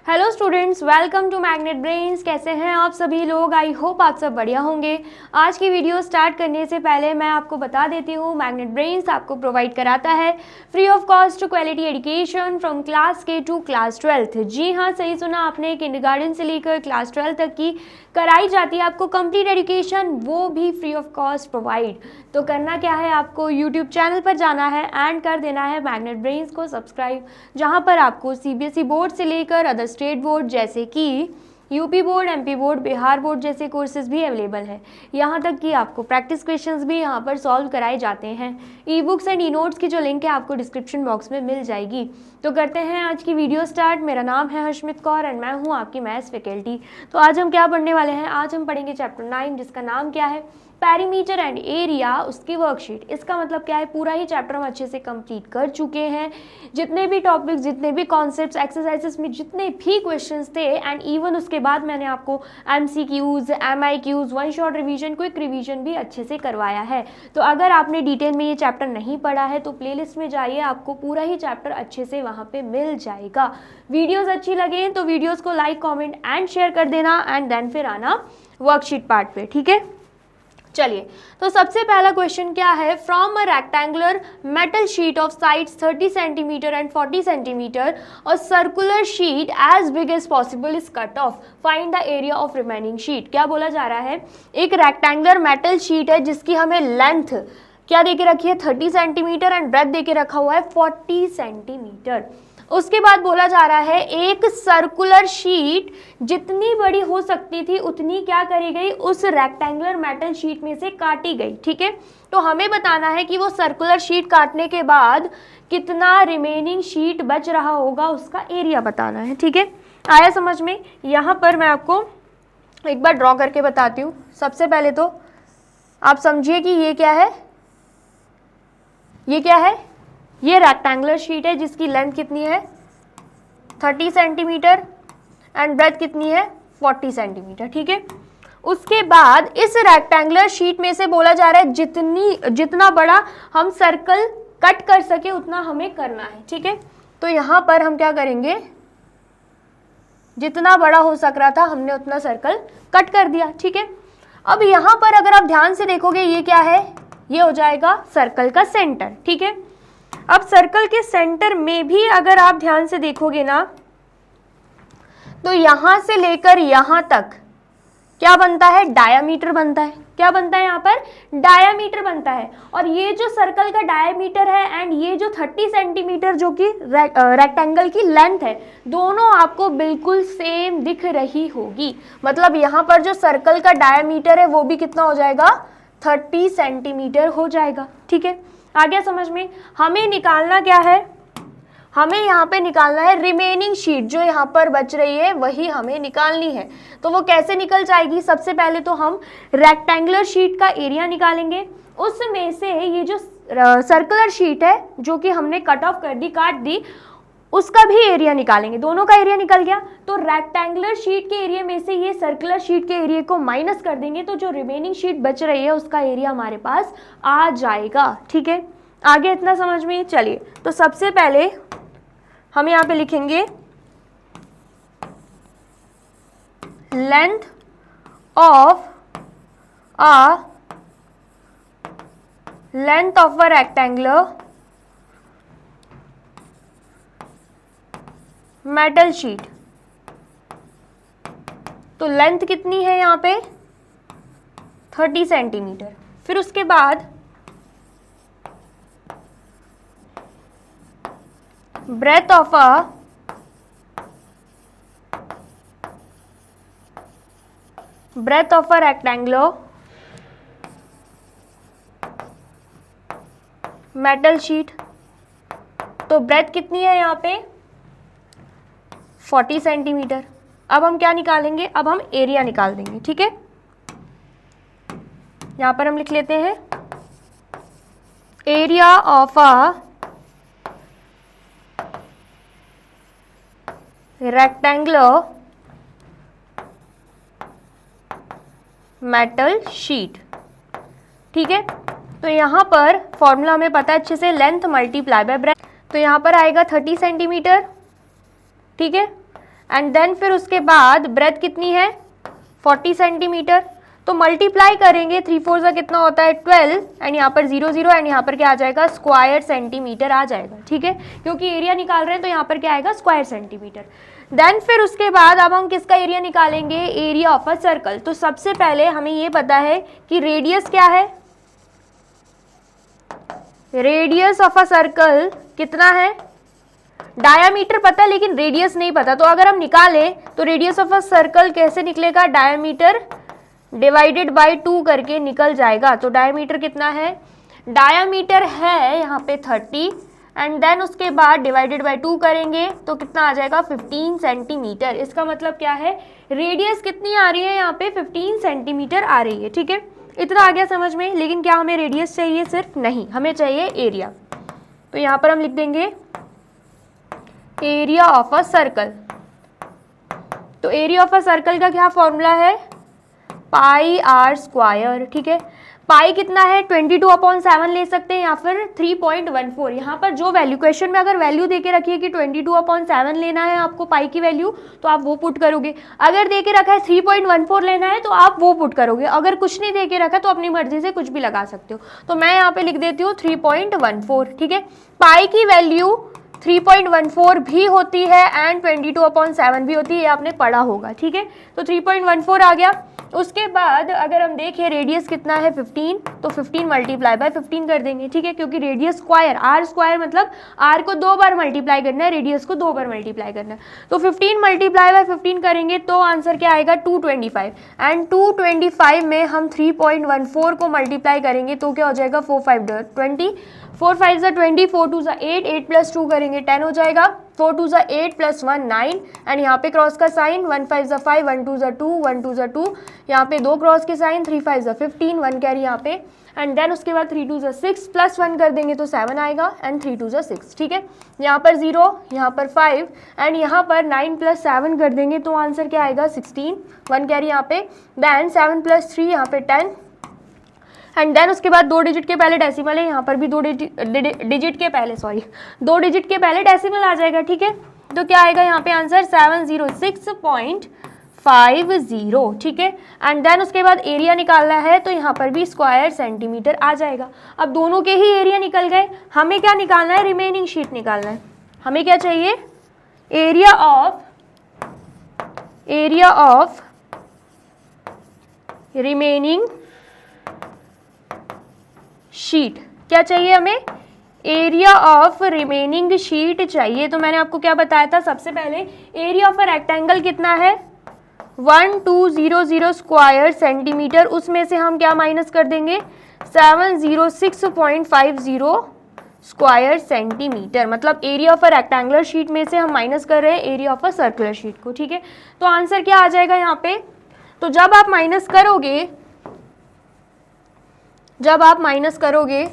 Hello students, welcome to Magnet Brains. कैसे हैं आप सभी लोग? आई होप आप सब बढ़िया होंगे। आज की वीडियो स्टार्ट करने से पहले मैं आपको बता देती हूँ, मैग्नेट ब्रेन्स आपको प्रोवाइड कराता है free of cost quality education from class के टू क्लास 12। जी हाँ, सही सुना आपने, किंडरगार्टन से लेकर क्लास 12 तक की कराई जाती है आपको कंप्लीट एजुकेशन, वो भी फ्री ऑफ कॉस्ट प्रोवाइड। तो करना क्या है, आपको यूट्यूब चैनल पर जाना है एंड कर देना है मैग्नेट ब्रेन्स को सब्सक्राइब, जहाँ पर आपको सीबीएसई बोर्ड से लेकर अदर स्टेट बोर्ड जैसे कि UP board, MP board, Bihar board जैसे कोर्सेज भी अवेलेबल है। यहाँ तक कि आपको प्रैक्टिस क्वेश्चंस भी यहाँ पर सॉल्व कराए जाते हैं। E books and e notes की जो लिंक है आपको डिस्क्रिप्शन बॉक्स में मिल जाएगी। तो करते हैं आज की वीडियो स्टार्ट। मेरा नाम है हर्षमित कौर एंड मैं हूँ आपकी मैथ्स फैकल्टी। तो आज हम क्या पढ़ने वाले हैं? आज हम पढ़ेंगे चैप्टर 9, जिसका नाम क्या है? पैरीमीटर एंड एरिया, उसकी वर्कशीट। इसका मतलब क्या है, पूरा ही चैप्टर हम अच्छे से कंप्लीट कर चुके हैं। जितने भी टॉपिक्स, जितने भी कॉन्सेप्ट्स, एक्सरसाइजेस में जितने भी क्वेश्चंस थे एंड इवन उसके बाद मैंने आपको MCQs, MIQs, one shot revision, quick revision भी अच्छे से करवाया है। तो अगर आपने डिटेल में ये चैप्टर नहीं पढ़ा है तो प्लेलिस्ट में जाइए, आपको पूरा ही चैप्टर अच्छे से वहाँ पे मिल जाएगा। वीडियोज़ अच्छी लगे तो वीडियोज़ को लाइक, कॉमेंट एंड शेयर कर देना एंड देन फिर आना वर्कशीट पार्ट पे, ठीक है? चलिए, तो सबसे पहला क्वेश्चन क्या है? From a rectangular metal sheet of sides 30 centimetre and 40 centimetre और circular sheet as big as possible is cut off, find the area of remaining sheet. क्या बोला जा रहा है? एक रेक्टेंगुलर मेटल शीट है जिसकी हमें लेंथ क्या देके रखी है? 30 सेंटीमीटर एंड ब्रेथ देके रखा हुआ है 40 सेंटीमीटर। उसके बाद बोला जा रहा है एक सर्कुलर शीट जितनी बड़ी हो सकती थी उतनी क्या करी गई? उस रेक्टेंगुलर मेटल शीट में से काटी गई, ठीक है? तो हमें बताना है कि वो सर्कुलर शीट काटने के बाद कितना रिमेनिंग शीट बच रहा होगा, उसका एरिया बताना है, ठीक है? आया समझ में? यहाँ पर मैं आपको एक बार ड्रॉ करके बताती हूँ। सबसे पहले तो आप समझिए कि ये क्या है, ये क्या है? ये रेक्टेंगुलर शीट है जिसकी लेंथ कितनी है? 30 सेंटीमीटर एंड ब्रेथ कितनी है? 40 सेंटीमीटर, ठीक है? उसके बाद इस रेक्टेंगुलर शीट में से बोला जा रहा है जितना बड़ा हम सर्कल कट कर सके उतना हमें करना है, ठीक है? तो यहाँ पर हम क्या करेंगे, जितना बड़ा हो सक रहा था हमने उतना सर्कल कट कर दिया, ठीक है? अब यहाँ पर अगर आप ध्यान से देखोगे, ये क्या है? ये हो जाएगा सर्कल का सेंटर, ठीक है? अब सर्कल के सेंटर में भी अगर आप ध्यान से देखोगे ना, तो यहां से लेकर यहां तक क्या बनता है? डायामीटर बनता है। क्या बनता है? यहाँ पर डायामीटर बनता है। और ये जो सर्कल का डायामीटर है एंड ये जो 30 सेंटीमीटर जो कि रेक्टेंगल की लेंथ है, दोनों आपको बिल्कुल सेम दिख रही होगी। मतलब यहाँ पर जो सर्कल का डायामीटर है वो भी कितना हो जाएगा? 30 सेंटीमीटर हो जाएगा, ठीक है? आ गया समझ में? हमें निकालना क्या है? हमें यहाँ पे निकालना है रिमेनिंग शीट, जो यहाँ पर बच रही है वही हमें निकालनी है। तो वो कैसे निकल जाएगी? सबसे पहले तो हम रेक्टेंगुलर शीट का एरिया निकालेंगे, उसमें से ये जो सर्कुलर शीट है जो कि हमने कट ऑफ कर दी, काट दी, उसका भी एरिया निकालेंगे। दोनों का एरिया निकल गया तो रेक्टेंगुलर शीट के एरिया में से ये सर्कुलर शीट के एरिया को माइनस कर देंगे, तो जो रिमेनिंग शीट बच रही है उसका एरिया हमारे पास आ जाएगा, ठीक है? आगे इतना समझ में? चलिए, तो सबसे पहले हम यहाँ पे लिखेंगे length of a rectangular metal sheet. तो लेंथ कितनी है यहाँ पे? 30 सेंटीमीटर। फिर उसके बाद breadth of a rectangular metal sheet. तो ब्रेथ कितनी है यहाँ पे? 40 सेंटीमीटर। अब हम क्या निकालेंगे? अब हम एरिया निकाल देंगे, ठीक है? यहां पर हम लिख लेते हैं area of a rectangular metal sheet, ठीक है? तो यहाँ पर फॉर्मूला हमें पता है अच्छे से, लेंथ मल्टीप्लाई बाय ब्रेथ। तो यहाँ पर आएगा 30 सेंटीमीटर, ठीक है? एंड देन फिर उसके बाद ब्रेथ कितनी है 40 सेंटीमीटर, तो मल्टीप्लाई करेंगे 3 4 का कितना होता है 12 एंड यहाँ पर 0 0 एंड यहाँ पर क्या आ जाएगा स्क्वायर सेंटीमीटर आ जाएगा, ठीक है, क्योंकि एरिया निकाल रहे हैं तो यहाँ पर क्या आएगा स्क्वायर सेंटीमीटर। देन फिर उसके बाद अब हम किसका एरिया निकालेंगे, एरिया ऑफ अ सर्कल। तो सबसे पहले हमें ये पता है कि रेडियस क्या है, रेडियस ऑफ अ सर्कल कितना है, डायामीटर पता है लेकिन रेडियस नहीं पता, तो अगर हम निकालें तो रेडियस ऑफ अ सर्कल कैसे निकलेगा, डायामीटर डिवाइडेड बाय 2 करके निकल जाएगा। तो डायामीटर कितना है, डायामीटर है यहाँ पे 30 एंड देन उसके बाद डिवाइडेड बाय 2 करेंगे तो कितना आ जाएगा 15 सेंटीमीटर। इसका मतलब क्या है, रेडियस कितनी आ रही है यहाँ पे 15 सेंटीमीटर आ रही है, ठीक है, इतना आ गया समझ में। लेकिन क्या हमें रेडियस चाहिए सिर्फ, नहीं, हमें चाहिए एरिया। तो यहाँ पर हम लिख देंगे एरिया ऑफ अ सर्कल। तो एरिया ऑफ अ सर्कल का क्या फॉर्मूला है, पाई आर स्क्वायर, ठीक है। पाई कितना है 22/7 ले सकते हैं या फिर 3.14। यहाँ पर जो वैल्यू क्वेश्चन में अगर वैल्यू देके रखी है कि 22/7 लेना है आपको पाई की वैल्यू, तो आप वो पुट करोगे। अगर देके रखा है 3.14 लेना है तो आप वो पुट करोगे। अगर कुछ नहीं देके रखा तो अपनी मर्जी से कुछ भी लगा सकते हो। तो मैं यहाँ पे लिख देती हूँ 3.14, ठीक है। पाई की वैल्यू 3.14 भी होती है एंड 22/7 भी होती है, ये आपने पढ़ा होगा, ठीक है। तो 3.14 आ गया। उसके बाद अगर हम देखें रेडियस कितना है 15, तो 15 मल्टीप्लाई बाय 15 कर देंगे, ठीक है, क्योंकि रेडियस स्क्वायर, आर स्क्वायर मतलब आर को 2 बार मल्टीप्लाई करना है, रेडियस को 2 बार मल्टीप्लाई करना है। तो 15 मल्टीप्लाई बाय 15 करेंगे तो आंसर क्या आएगा 225 एंड 225 में हम 3.14 को मल्टीप्लाई करेंगे तो क्या हो जाएगा 4 5 20, 4 5 20, 4 2 8, 8 प्लस 2 करेंगे 10 हो जाएगा, 4 2 8 प्लस 1 9 एंड यहाँ पे क्रॉस का साइन 1 5 5, 1 2 2, 1 2 2, यहाँ पे 2 क्रॉस के साइन 3 5 15, 1 कैरी यहाँ पे एंड देन उसके बाद 3 2 6 प्लस 1 कर देंगे तो 7 आएगा एंड 3 2 6, ठीक है। यहाँ पर 0, यहाँ पर 5 एंड यहाँ पर 9 प्लस 7 कर देंगे तो आंसर क्या आएगा 16, 1 कैरी यहाँ पे, देन 7 प्लस 3 यहाँ पे 10 एंड देन उसके बाद 2 डिजिट के पहले डेसिमल है, यहाँ पर भी 2 डिजिट के पहले 2 डिजिट के पहले डेसिमल आ जाएगा, ठीक है। तो क्या आएगा यहाँ पे आंसर 706.50, ठीक है। एंड देन उसके बाद एरिया निकालना है तो यहाँ पर भी स्क्वायर सेंटीमीटर आ जाएगा। अब दोनों के ही एरिया निकल गए, हमें क्या निकालना है, रिमेनिंग शीट निकालना है। हमें क्या चाहिए, एरिया ऑफ रिमेनिंग शीट। क्या चाहिए हमें, एरिया ऑफ रिमेनिंग शीट चाहिए। तो मैंने आपको क्या बताया था, सबसे पहले एरिया ऑफ अ रेक्टेंगल कितना है 1200 स्क्वायर सेंटीमीटर, उसमें से हम क्या माइनस कर देंगे 706.50 स्क्वायर सेंटीमीटर, मतलब area of a rectangular sheet में से हम माइनस कर रहे हैं area of a circular sheet को, ठीक है। तो आंसर क्या आ जाएगा यहाँ पे, तो जब आप माइनस करोगे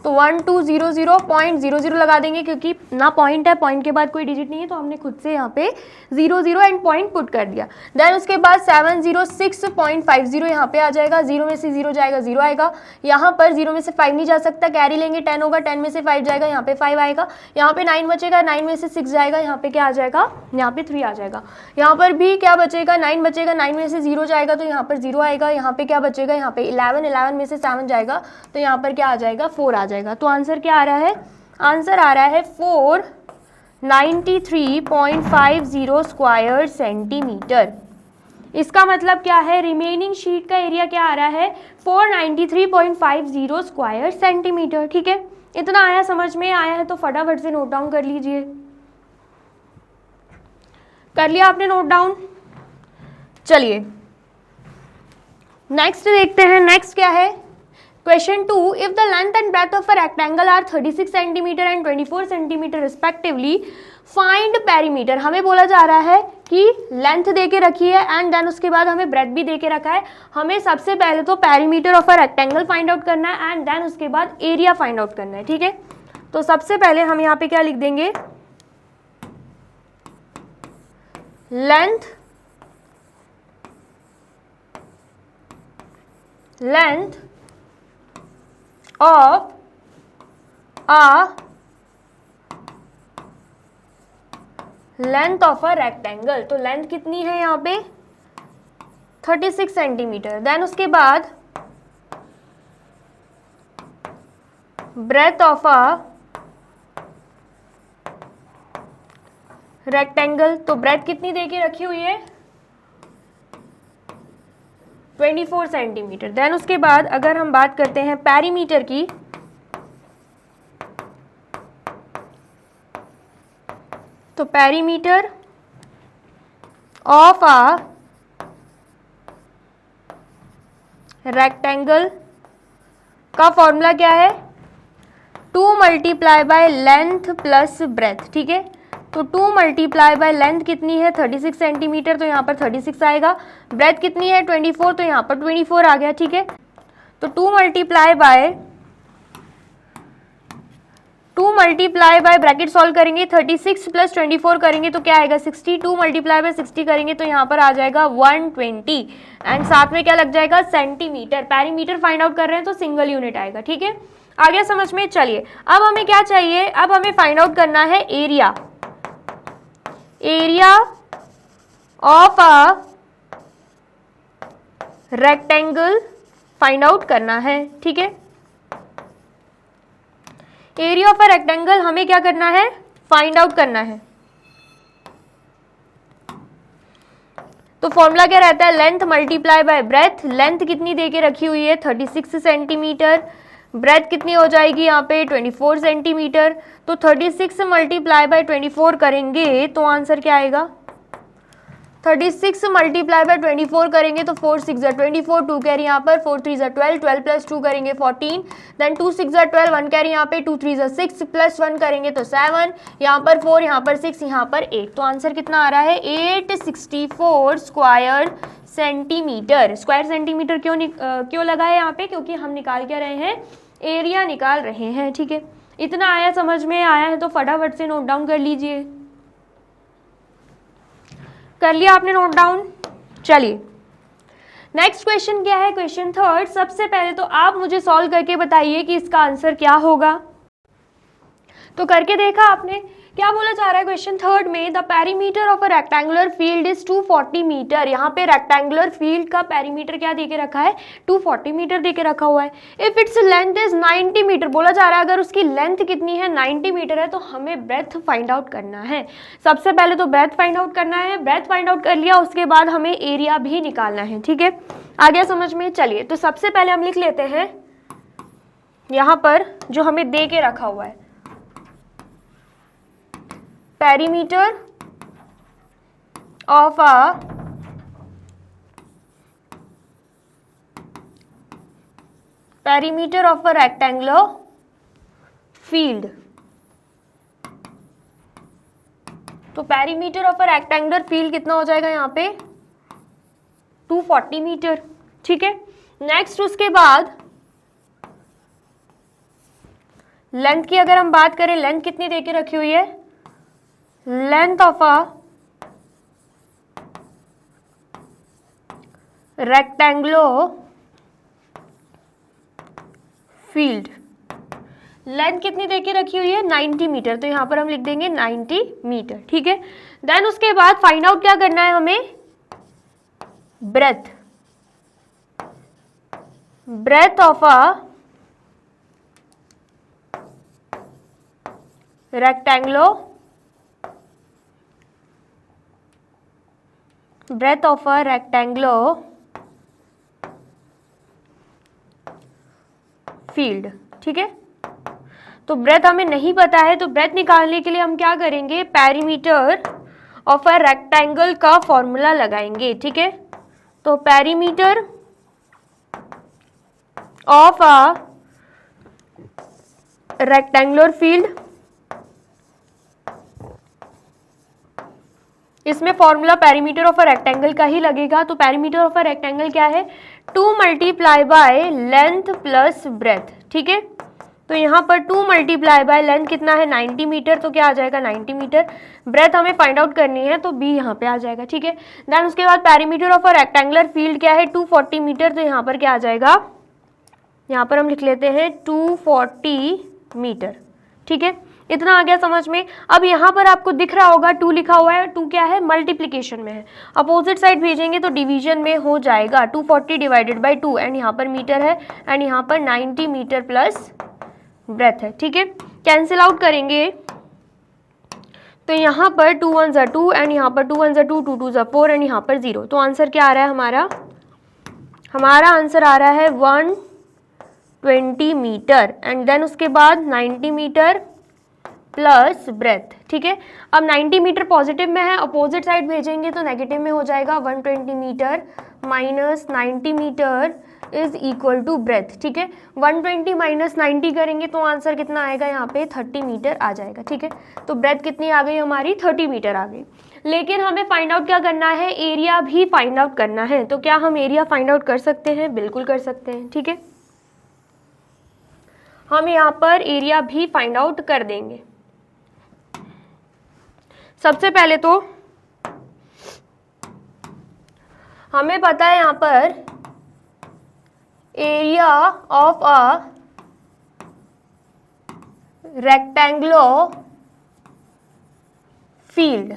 तो 1200.00 लगा देंगे, क्योंकि ना पॉइंट है, पॉइंट के बाद कोई डिजिट नहीं है, तो हमने खुद से यहाँ पे 00 एंड पॉइंट पुट कर दिया। देन उसके बाद 706.50 यहाँ पे आ जाएगा, 0 में से 0 जाएगा 0 आएगा, यहाँ पर 0 में से 5 नहीं जा सकता, कैरी लेंगे 10 होगा, 10 में से 5 जाएगा, यहाँ पे 5 आएगा, यहाँ पे 9 बचेगा, 9 में से 6 जाएगा, यहाँ पे क्या आ जाएगा, यहाँ पे 3 आ जाएगा, यहाँ पर भी क्या बचेगा 9 बचेगा, 9 में से 0 जाएगा तो यहाँ पर 0 आएगा, यहाँ पे क्या बचेगा, यहाँ पे 11 में से 7 जाएगा तो यहाँ पर क्या आ जाएगा 4 आ जाएगा। तो आंसर क्या आ रहा है, आंसर आ रहा है 493.50 स्क्वायर सेंटीमीटर। इसका मतलब क्या है, रिमेनिंग शीट का एरिया क्या आ रहा है 493.50 स्क्वायर सेंटीमीटर, ठीक है। इतना आया, समझ में आया है तो फटाफट से नोट डाउन कर लीजिए। कर लिया आपने नोट डाउन? चलिए नेक्स्ट देखते हैं। नेक्स्ट क्या है, Question 2, if the length and breadth of a rectangle are 36 cm and 24 cm respectively, find perimeter। हमें बोला जा रहा है कि लेंथ दे के रखी है एंड देन उसके बाद हमें ब्रेथ भी दे के रखा है। हमें सबसे पहले तो perimeter of a rectangle find out करना है एंड देन उसके बाद एरिया फाइंड आउट करना है, ठीक है। तो सबसे पहले हम यहाँ पे क्या लिख देंगे, length of a length of a rectangle, तो लेंथ कितनी है यहाँ पे 36 सेंटीमीटर। देन उसके बाद ब्रेथ ऑफ अ रेक्टेंगल, तो ब्रेथ कितनी दे के रखी हुई है 24 सेंटीमीटर। देन उसके बाद अगर हम बात करते हैं पेरीमीटर की, तो पेरीमीटर ऑफ अ रेक्टेंगल का फॉर्मूला क्या है 2 multiply by length plus breadth. ठीक है, तो 2 मल्टीप्लाई बाय लेंथ कितनी है 36 सेंटीमीटर, तो यहाँ पर 36 आएगा। ब्रेथ कितनी है 24, तो यहाँ पर 24 आ गया। ठीक है, तो 2 मल्टीप्लाई बाय ब्रैकेट सॉल्व करेंगे 36 प्लस 24 करेंगे तो क्या आएगा 60। 2 मल्टीप्लाई बाय 60 करेंगे तो यहाँ पर आ जाएगा 120 एंड साथ में क्या लग जाएगा सेंटीमीटर। पेरीमीटर फाइंड आउट कर रहे हैं तो सिंगल यूनिट आएगा। ठीक है, आ गया समझ में। चलिए अब हमें क्या चाहिए, अब हमें फाइंड आउट करना है area of a rectangle find out करना है। ठीक है, एरिया ऑफ अ रेक्टेंगल हमें क्या करना है फाइंड आउट करना है। तो फॉर्मूला क्या रहता है length multiply by breath. Length कितनी दे के रखी हुई है 36 सेंटीमीटर, ब्रेथ कितनी हो जाएगी यहाँ पे 24 सेंटीमीटर। तो 36 मल्टीप्लाई बाय 24 करेंगे तो आंसर क्या आएगा 36 मल्टीप्लाई बाय 24 करेंगे तो 4 6 24, 2 कैरी यहाँ पर 4 3 12, 12 प्लस 2 करेंगे 14, देन 2 6 12, 1 कैरी यहाँ पे 2 3 6 प्लस 1 करेंगे तो 7, यहाँ पर 4, यहाँ पर 6, यहाँ पर 8। तो आंसर कितना आ रहा है 864 स्क्वायर सेंटीमीटर। स्क्वायर सेंटीमीटर क्यों लगा है यहाँ पे, क्योंकि हम निकाल क्या रहे हैं एरिया निकाल रहे हैं। ठीक है, इतना आया समझ में आया है तो फटाफट से नोट डाउन कर लीजिए। कर लिया आपने नोट डाउन। चलिए नेक्स्ट क्वेश्चन क्या है, क्वेश्चन थर्ड। सबसे पहले तो आप मुझे सॉल्व करके बताइए कि इसका आंसर क्या होगा। तो करके देखा आपने, क्या बोला जा रहा है क्वेश्चन थर्ड में, the perimeter of a rectangular field is 240 metre. यहाँ पे रेक्टेंगुलर फील्ड का पेरीमीटर क्या देके रखा है 240 मीटर देके रखा हुआ है। If its length is 90 metre, बोला जा रहा है अगर उसकी लेंथ कितनी है 90 मीटर है तो हमें ब्रेथ फाइंड आउट करना है। सबसे पहले तो ब्रेथ फाइंड आउट करना है, ब्रेथ फाइंड आउट कर लिया उसके बाद हमें एरिया भी निकालना है। ठीक है, आ गया समझ में। चलिए तो सबसे पहले हम लिख लेते हैं यहाँ पर जो हमें दे के रखा हुआ है perimeter of a rectangular field। तो perimeter of a rectangular field कितना हो जाएगा यहाँ पे 240 मीटर। ठीक है, नेक्स्ट उसके बाद लेंथ की अगर हम बात करें, लेंथ कितनी देके रखी हुई है length of a rectangular field, length कितनी देके रखी हुई है 90 मीटर, तो यहां पर हम लिख देंगे 90 मीटर। ठीक है, देन उसके बाद फाइंड आउट क्या करना है हमें breadth of a rectangular field. ठीक है, तो ब्रेथ हमें नहीं पता है तो ब्रेथ निकालने के लिए हम क्या करेंगे पेरीमीटर ऑफ अ रेक्टेंगल का फॉर्मूला लगाएंगे। ठीक है, तो perimeter of a rectangular field, इसमें formula perimeter of a rectangle का ही लगेगा। तो पेरीमीटर ऑफ अ रेक्टेंगल क्या है 2 multiply by length plus breadth. ठीक है, तो यहाँ पर 2 मल्टीप्लाई बाय लेंथ कितना है 90 मीटर, तो क्या आ जाएगा 90 मीटर। ब्रेथ हमें फाइंड आउट करनी है तो बी यहाँ पे आ जाएगा। ठीक है, देन उसके बाद perimeter of a rectangular field क्या है 240 मीटर, तो यहाँ पर क्या आ जाएगा, यहाँ पर हम लिख लेते हैं 240 मीटर। ठीक है, इतना आ गया समझ में। अब यहाँ पर आपको दिख रहा होगा 2 लिखा हुआ है, 2 क्या है, मल्टीप्लीकेशन में है, अपोजिट साइड भेजेंगे तो डिवीजन में हो जाएगा। 240 डिवाइडेड बाई 2 एंड यहाँ पर मीटर है एंड यहाँ पर 90 मीटर प्लस ब्रेथ है, ठीक है। कैंसिल आउट करेंगे तो यहाँ पर 2 1 ज़ा 2 एंड यहाँ पर 2 1 ज़ा 2, 2 2 ज़ा 4 एंड यहाँ पर 0। तो आंसर क्या आ रहा है हमारा आंसर आ रहा है 120 मीटर एंड देन उसके बाद 90 मीटर प्लस ब्रेथ, ठीक है। अब 90 मीटर पॉजिटिव में है, अपोजिट साइड भेजेंगे तो नेगेटिव में हो जाएगा। 120 metre minus 90 metre is equal to breadth, ठीक है। 120 माइनस 90 करेंगे तो आंसर कितना आएगा, यहाँ पे 30 मीटर आ जाएगा, ठीक है। तो ब्रेथ कितनी आ गई हमारी, 30 मीटर आ गई। लेकिन हमें फाइंड आउट क्या करना है, एरिया भी फाइंड आउट करना है। तो क्या हम एरिया फाइंड आउट कर सकते हैं, बिल्कुल कर सकते हैं, ठीक है। हम यहाँ पर एरिया भी फाइंड आउट कर देंगे। सबसे पहले तो हमें पता है यहाँ पर area of a rectangular field,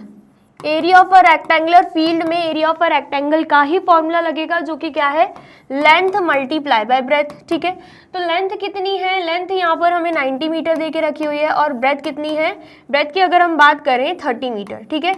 area of a rectangular field में एरिया ऑफ अ रेक्टेंगल का ही फॉर्मूला लगेगा जो कि क्या है, लेंथ मल्टीप्लाई बाय ब्रेथ, ठीक है। तो लेंथ कितनी है, लेंथ यहाँ पर हमें 90 मीटर दे के रखी हुई है और ब्रेथ कितनी है, ब्रेथ की अगर हम बात करें 30 मीटर, ठीक है।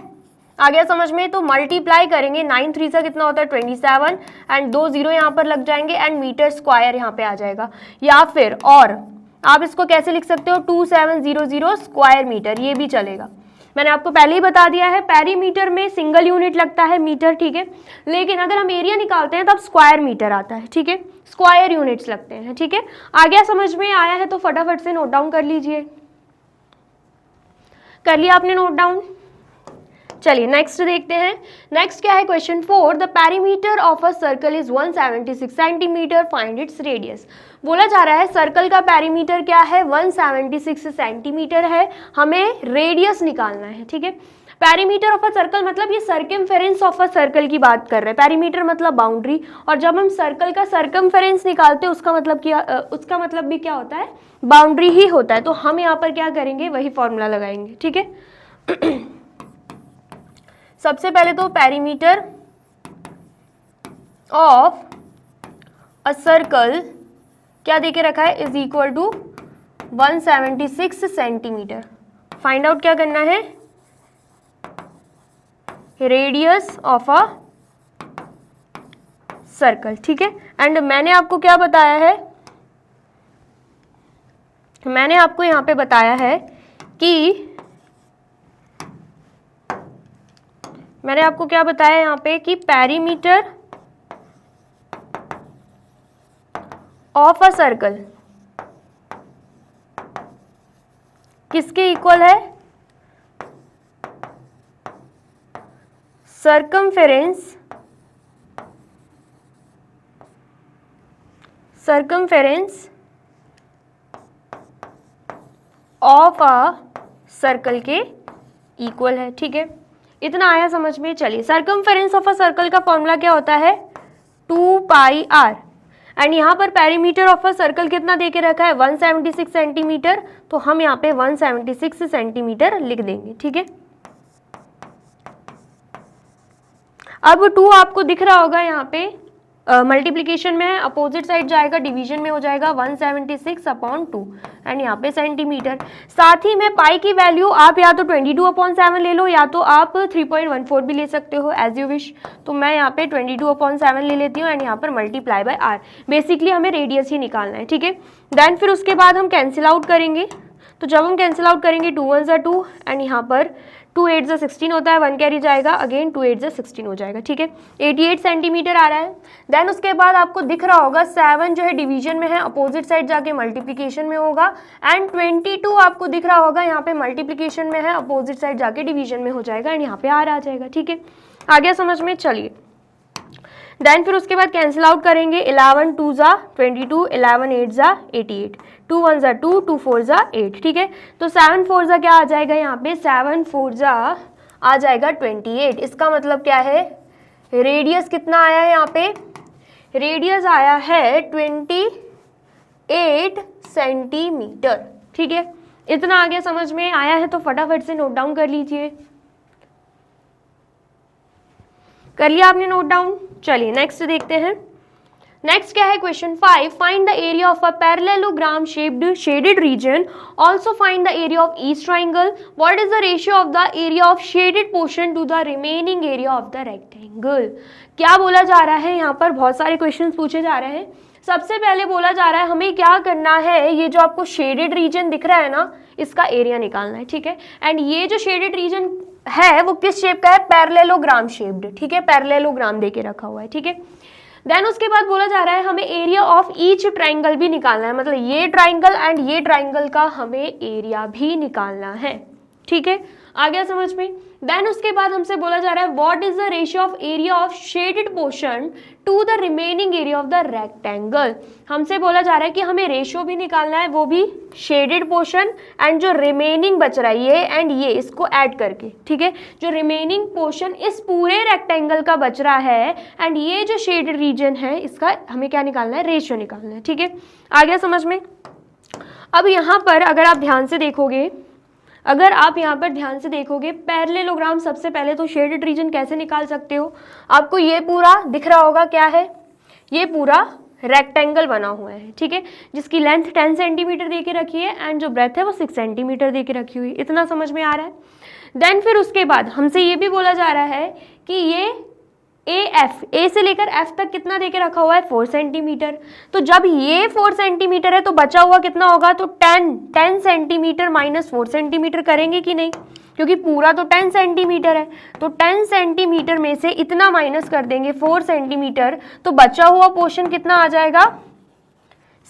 आ गया समझ में। तो मल्टीप्लाई करेंगे, 9 3 सा कितना होता है 27 एंड 2 0 यहाँ पर लग जाएंगे एंड मीटर स्क्वायर यहाँ पे आ जाएगा। या फिर और आप इसको कैसे लिख सकते हो, 2700 स्क्वायर मीटर, ये भी चलेगा। मैंने आपको पहले ही बता दिया है पेरीमीटर में सिंगल यूनिट लगता है मीटर, ठीक है। लेकिन अगर हम एरिया निकालते हैं तब स्क्वायर मीटर आता है, ठीक है, स्क्वायर यूनिट्स लगते हैं, ठीक है। आ गया समझ में, आया है तो फटाफट से नोट डाउन कर लीजिए। कर लिया आपने नोट डाउन। चलिए नेक्स्ट देखते हैं। नेक्स्ट क्या है, question 4, the perimeter of a circle is 176 centimetre, find its radius. बोला जा रहा है सर्कल का पेरीमीटर क्या है, 176 सेंटीमीटर है, हमें रेडियस निकालना है, ठीक है। पेरीमीटर ऑफ अ सर्कल मतलब ये सर्कमफेरेंस ऑफ अ सर्कल की बात कर रहे हैं। पेरीमीटर मतलब बाउंड्री, और जब हम सर्कल का सर्कमफेरेंस निकालते हैं उसका मतलब भी क्या होता है, बाउंड्री ही होता है। तो हम यहाँ पर क्या करेंगे, वही फॉर्मूला लगाएंगे, ठीक है। सबसे पहले तो पेरीमीटर ऑफ अ सर्कल क्या देके रखा है, is equal to 176 centimetre. Find out क्या करना है, रेडियस ऑफ अ सर्कल, ठीक है। एंड मैंने आपको क्या बताया है, मैंने आपको यहां पे बताया है कि मैंने आपको क्या बताया यहाँ पे कि पेरीमीटर ऑफ अ सर्कल किसके इक्वल है, सर्कमफेरेंस ऑफ अ सर्कल के इक्वल है, ठीक है। इतना आया समझ में। चलिए सर्कमफेरेंस ऑफ अ सर्कल का फॉर्मूला क्या होता है, 2 पाई आर, एंड यहाँ पर पेरीमीटर ऑफ अ सर्कल कितना देके रखा है, 176 सेंटीमीटर। तो हम यहाँ पे 176 सेंटीमीटर लिख देंगे, ठीक है। अब 2 आपको दिख रहा होगा यहाँ पे, मल्टीप्लीकेशन में है, अपोजिट साइड जाएगा, डिवीजन में हो जाएगा 176/2 एंड यहाँ पे सेंटीमीटर। साथ ही में पाई की वैल्यू आप या तो 22/7 ले लो या तो आप 3.14 भी ले सकते हो, एज यू विश। तो मैं यहाँ पे 22/7 ले लेती हूँ एंड यहाँ पर मल्टीप्लाई बाय आर। बेसिकली हमें रेडियस ही निकालना है, ठीक है। देन फिर उसके बाद हम कैंसिल आउट करेंगे। तो जब हम कैंसिल आउट करेंगे 2 1 ज़ा 2 एंड यहाँ पर 2 8 ज़ा 16 होता है, 1 कैरी जाएगा, अगेन 2 8 ज़ा 16 हो जाएगा, ठीक है। 88 सेंटीमीटर आ रहा है। देन उसके बाद आपको दिख रहा होगा 7 जो है डिवीजन में है, अपोजिट साइड जाके मल्टीप्लिकेशन में होगा, एंड 22 आपको दिख रहा होगा यहाँ पे मल्टीप्लिकेशन में है, अपोजिट साइड जाके डिवीजन में हो जाएगा एंड यहाँ पे आर आ जाएगा, ठीक है। आ गया समझ में। चलिए देन फिर उसके बाद कैंसिल आउट करेंगे, 11 2 ज़ा 22, 11 8 ज़ा 88, 2 1 ज़ा 2, 2 4 ज़ा 8, ठीक है। तो 7 4 ज़ा क्या आ जाएगा यहाँ पे, 7 4 ज़ा आ जाएगा 28। इसका मतलब क्या है, रेडियस कितना आया है यहाँ पे, रेडियस आया है 28 सेंटीमीटर, ठीक है। इतना आगे समझ में आया है तो फटाफट से नोट डाउन कर लीजिए। कर लिया आपने नोट डाउन? चलिए नेक्स्ट देखते हैं। नेक्स्ट क्या है, question 5, find the area of a parallelogram shaped shaded region, also find the area of each triangle, what is the ratio of the area of shaded portion to the remaining area of the rectangle. क्या बोला जा रहा है यहाँ पर, बहुत सारे question पूछे जा रहे हैं। सबसे पहले बोला जा रहा है हमें क्या करना है, ये जो आपको शेडेड रीजन दिख रहा है ना, इसका एरिया निकालना है, ठीक है। एंड ये जो शेडेड रीजन है वो किस शेप का है, पैरेललोग्राम शेप्ड, ठीक है, पैरेललोग्राम देके रखा हुआ है, ठीक है। देन उसके बाद बोला जा रहा है हमें एरिया ऑफ ईच ट्राइंगल भी निकालना है, मतलब ये ट्राइंगल एंड ये ट्राइंगल का हमें एरिया भी निकालना है, ठीक है, आ गया समझ में। देन उसके बाद हमसे बोला जा रहा है what is the ratio of area of shaded portion to the remaining area of the rectangle. हमसे बोला जा रहा है कि हमें रेशियो भी निकालना है, वो भी शेडेड पोर्शन एंड जो रिमेनिंग बच रहा है ये एंड ये, इसको ऐड करके, ठीक है। जो रिमेनिंग पोर्शन इस पूरे रेक्टेंगल का बच रहा है एंड ये जो शेडेड रीजन है इसका हमें क्या निकालना है, रेशियो निकालना है, ठीक है, आ गया समझ में। अब यहाँ पर अगर आप ध्यान से देखोगे, पैरेललोग्राम सबसे पहले तो शेडेड रीजन कैसे निकाल सकते हो, आपको ये पूरा दिख रहा होगा, क्या है, ये पूरा रेक्टेंगल बना हुआ है, ठीक है, जिसकी लेंथ 10 सेंटीमीटर दे के रखी है एंड जो ब्रेथ है वो 6 सेंटीमीटर दे के रखी हुई, इतना समझ में आ रहा है। देन फिर उसके बाद हमसे ये भी बोला जा रहा है कि ये ए से लेकर एफ तक कितना देके रखा हुआ है, 4 सेंटीमीटर। तो जब ये 4 सेंटीमीटर है तो बचा हुआ कितना होगा, तो 10 सेंटीमीटर माइनस 4 सेंटीमीटर करेंगे कि नहीं, क्योंकि पूरा तो 10 सेंटीमीटर है, तो 10 सेंटीमीटर में से इतना माइनस कर देंगे 4 सेंटीमीटर, तो बचा हुआ पोर्शन कितना आ जाएगा,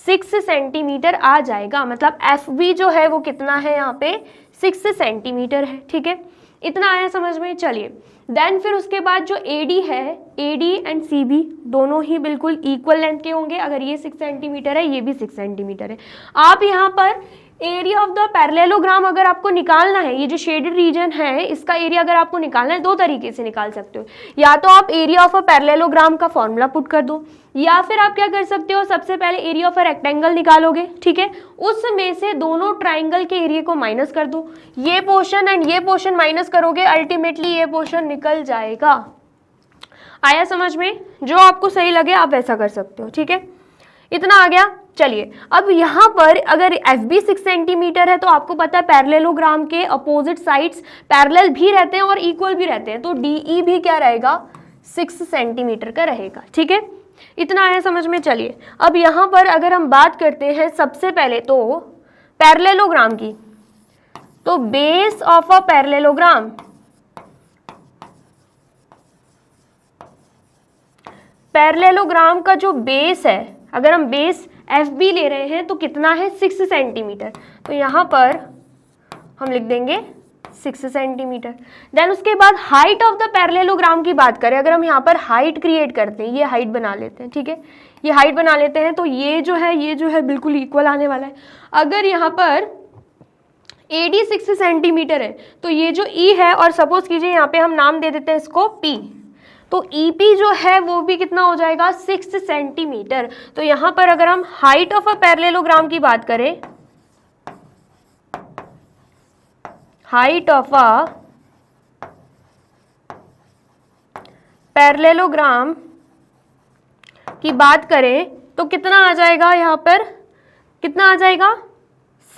6 सेंटीमीटर आ जाएगा। मतलब एफ बी जो है वो कितना है यहाँ पे, 6 सेंटीमीटर है, ठीक है, इतना आया समझ में। चलिए देन फिर उसके बाद जो AD है, AD एंड CB दोनों ही बिल्कुल इक्वल लेंथ के होंगे, अगर ये 6 सेंटीमीटर है ये भी 6 सेंटीमीटर है। आप यहाँ पर एरिया ऑफ द पैरेललोग्राम अगर आपको निकालना है, ये जो शेडेड रीजन है इसका एरिया अगर आपको निकालना है, दो तरीके से निकाल सकते हो, या तो आप एरिया ऑफ अ पैरेललोग्राम का फॉर्मूला पुट कर दो, या फिर आप क्या कर सकते हो, सबसे पहले एरिया ऑफ अ रेक्टेंगल निकालोगे, ठीक है, उसमें से दोनों ट्राइंगल के एरिया को माइनस कर दो, ये पोर्शन एंड ये पोर्शन माइनस करोगे, अल्टीमेटली ये पोर्शन निकल जाएगा। आया समझ में, जो आपको सही लगे आप वैसा कर सकते हो, ठीक है, इतना आ गया। चलिए अब यहाँ पर अगर एफ बी 6 सेंटीमीटर है तो आपको पता है पैरेललोग्राम के अपोजिट साइड्स पैरेलल भी रहते हैं और इक्वल भी रहते हैं, तो DE भी क्या रहेगा, 6 सेंटीमीटर का रहेगा, ठीक है, इतना आया समझ में। चलिए अब यहाँ पर अगर हम बात करते हैं सबसे पहले तो पैरेललोग्राम की, तो base of a parallelogram, parallelogram का जो बेस है, अगर हम बेस FB ले रहे हैं तो कितना है, 6 सेंटीमीटर, तो यहाँ पर हम लिख देंगे 6 सेंटीमीटर। देन उसके बाद हाइट ऑफ द पैरेललोग्राम की बात करें, अगर हम यहाँ पर हाइट क्रिएट करते हैं, ये हाइट बना लेते हैं, ठीक है, ये हाइट बना लेते हैं, तो ये जो है बिल्कुल इक्वल आने वाला है। अगर यहाँ पर AD 6 सेंटीमीटर है तो ये जो E है, और सपोज कीजिए यहाँ पे हम नाम दे देते हैं इसको P, तो EP जो है वो भी कितना हो जाएगा, 6 सेंटीमीटर। तो यहाँ पर अगर हम हाइट ऑफ अ पैरेललोग्राम की बात करें, हाइट ऑफ अ पैरेललोग्राम की बात करें तो कितना आ जाएगा, यहाँ पर कितना आ जाएगा,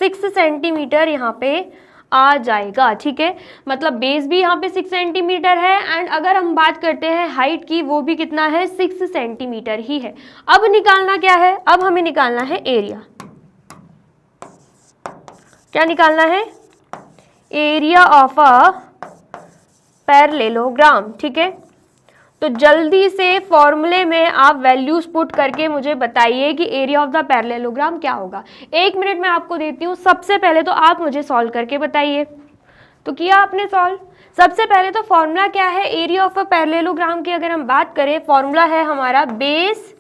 6 सेंटीमीटर यहाँ पे आ जाएगा, ठीक है, मतलब बेस भी यहाँ पे 6 सेंटीमीटर है एंड अगर हम बात करते हैं हाइट की वो भी कितना है, 6 सेंटीमीटर ही है। अब निकालना क्या है, अब हमें निकालना है एरिया, क्या निकालना है, एरिया ऑफ अ पैरेललोग्राम, ठीक है। तो जल्दी से फॉर्मूले में आप वैल्यूज पुट करके मुझे बताइए कि एरिया ऑफ द पैरेललोग्राम क्या होगा। 1 मिनट में आपको देती हूँ, सबसे पहले तो आप मुझे सॉल्व करके बताइए। तो किया आपने सॉल्व, सबसे पहले तो फॉर्मूला क्या है एरिया ऑफ अ पैरेललोग्राम की, अगर हम बात करें फॉर्मूला है हमारा बेस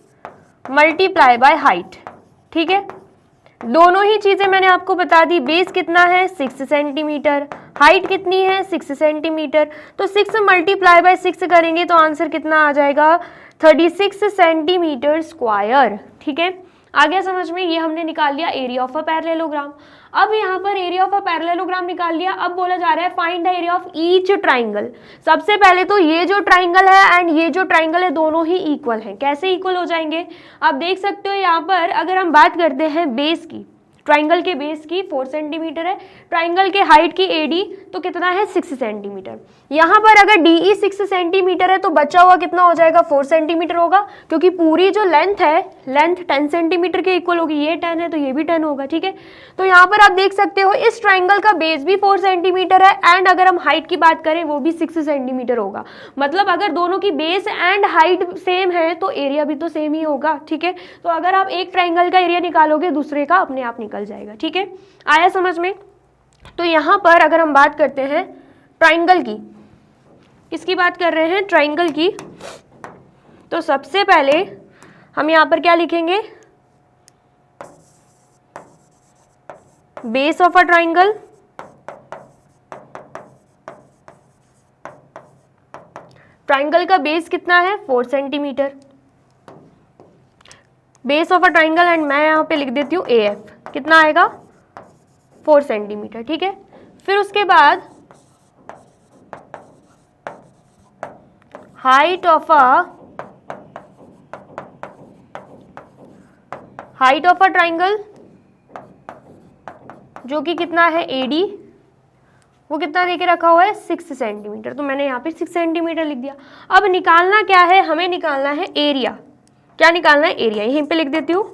मल्टीप्लाई बाय हाइट, ठीक है, दोनों ही चीजें मैंने आपको बता दी। बेस कितना है, 6 सेंटीमीटर, हाइट कितनी है, 6 सेंटीमीटर, तो 6 मल्टीप्लाई बाय 6 करेंगे तो आंसर कितना आ जाएगा, 36 सेंटीमीटर स्क्वायर, ठीक है, आ गया समझ में। ये हमने निकाल लिया एरिया ऑफ अ पैरेललोग्राम। अब यहाँ पर एरिया ऑफ अ पैरेललोग्राम निकाल लिया। अब बोला जा रहा है find the area of each triangle. सबसे पहले तो ये जो ट्राइंगल है एंड ये जो ट्राइंगल है दोनों ही इक्वल हैं। कैसे इक्वल हो जाएंगे? आप देख सकते हो यहाँ पर अगर हम बात करते हैं बेस की, ट्राइंगल के बेस की 4 सेंटीमीटर है, ट्राइंगल के हाइट की एडी तो कितना है 6 सेंटीमीटर। यहाँ पर अगर डीई 6 सेंटीमीटर है तो बचा हुआ कितना हो जाएगा 4 सेंटीमीटर होगा, क्योंकि पूरी जो लेंथ है, लेंथ 10 सेंटीमीटर के इक्वल होगी। ये 10 है तो ये भी 10 होगा, ठीक है। तो यहाँ पर आप देख सकते हो इस ट्राइंगल का बेस भी 4 सेंटीमीटर है एंड अगर हम हाइट की बात करें वो भी 6 सेंटीमीटर होगा। मतलब अगर दोनों की बेस एंड हाइट सेम है तो एरिया भी तो सेम ही होगा, ठीक है। तो अगर आप एक ट्राइंगल का एरिया निकालोगे दूसरे का अपने आप निकल जाएगा, ठीक है। आया समझ में? तो यहाँ पर अगर हम बात करते हैं ट्राइंगल की, किसकी बात कर रहे हैं? ट्राइंगल की। तो सबसे पहले हम यहाँ पर क्या लिखेंगे? Base of a triangle, triangle का बेस कितना है 4 centimetre. Base of a triangle and मैं यहाँ पे लिख देती हूँ AF, कितना आएगा 4 सेंटीमीटर, ठीक है। फिर उसके बाद हाइट ऑफ अ ट्राइंगल जो कि कितना है AD, वो कितना देके रखा हुआ है 6 सेंटीमीटर। तो मैंने यहाँ पे 6 सेंटीमीटर लिख दिया। अब निकालना क्या है? हमें निकालना है एरिया। क्या निकालना है? एरिया। यहीं पे लिख देती हूँ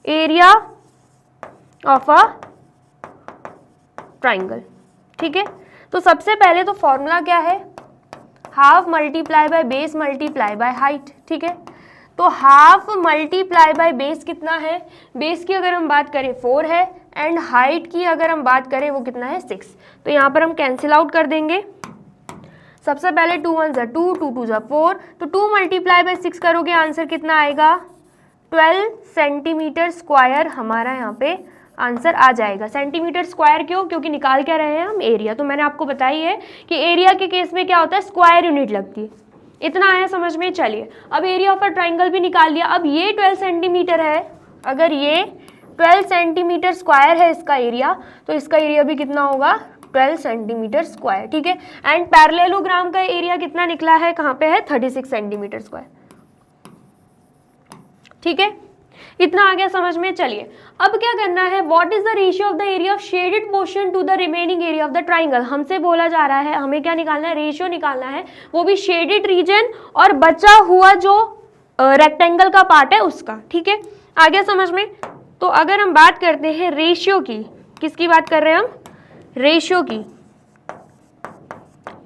एरिया ऑफ अ ट्राइंगल, ठीक है। तो सबसे पहले तो फॉर्मूला क्या है? Half multiply by base multiply by height, ठीक है। तो हाफ मल्टीप्लाई बाय बेस कितना है? बेस की अगर हम बात करें 4 है एंड हाइट की अगर हम बात करें वो कितना है 6। तो यहाँ पर हम कैंसिल आउट कर देंगे। सबसे पहले 2 1 ज़ा 2, 2 2 ज़ा 4, तो 2 मल्टीप्लाई बाय 6 करोगे आंसर कितना आएगा 12 सेंटीमीटर स्क्वायर हमारा यहाँ पे आंसर आ जाएगा। सेंटीमीटर स्क्वायर क्यों? क्योंकि निकाल क्या रहे हैं हम? एरिया। तो मैंने आपको बताई है कि एरिया के केस में क्या होता है स्क्वायर यूनिट लगती है। इतना आया समझ में? चलिए अब एरिया ऑफ अ ट्राइंगल भी निकाल लिया। अब ये 12 सेंटीमीटर है, अगर ये 12 सेंटीमीटर स्क्वायर है इसका एरिया, तो इसका एरिया भी कितना होगा 12 सेंटीमीटर स्क्वायर, ठीक है। एंड पैरेललोग्राम का एरिया कितना निकला है? कहाँ पे है 36 सेंटीमीटर स्क्वायर, ठीक है। इतना आ गया समझ में? चलिए अब क्या करना है? What is the ratio of the area of shaded portion to the remaining area of the triangle. हमसे बोला जा रहा है हमें क्या निकालना है? रेशियो निकालना है, वो भी शेडेड रीजन और बचा हुआ जो रेक्टेंगल का पार्ट है उसका, ठीक है। आ गया समझ में? तो अगर हम बात करते हैं रेशियो की, किसकी बात कर रहे हैं हम? रेशियो की।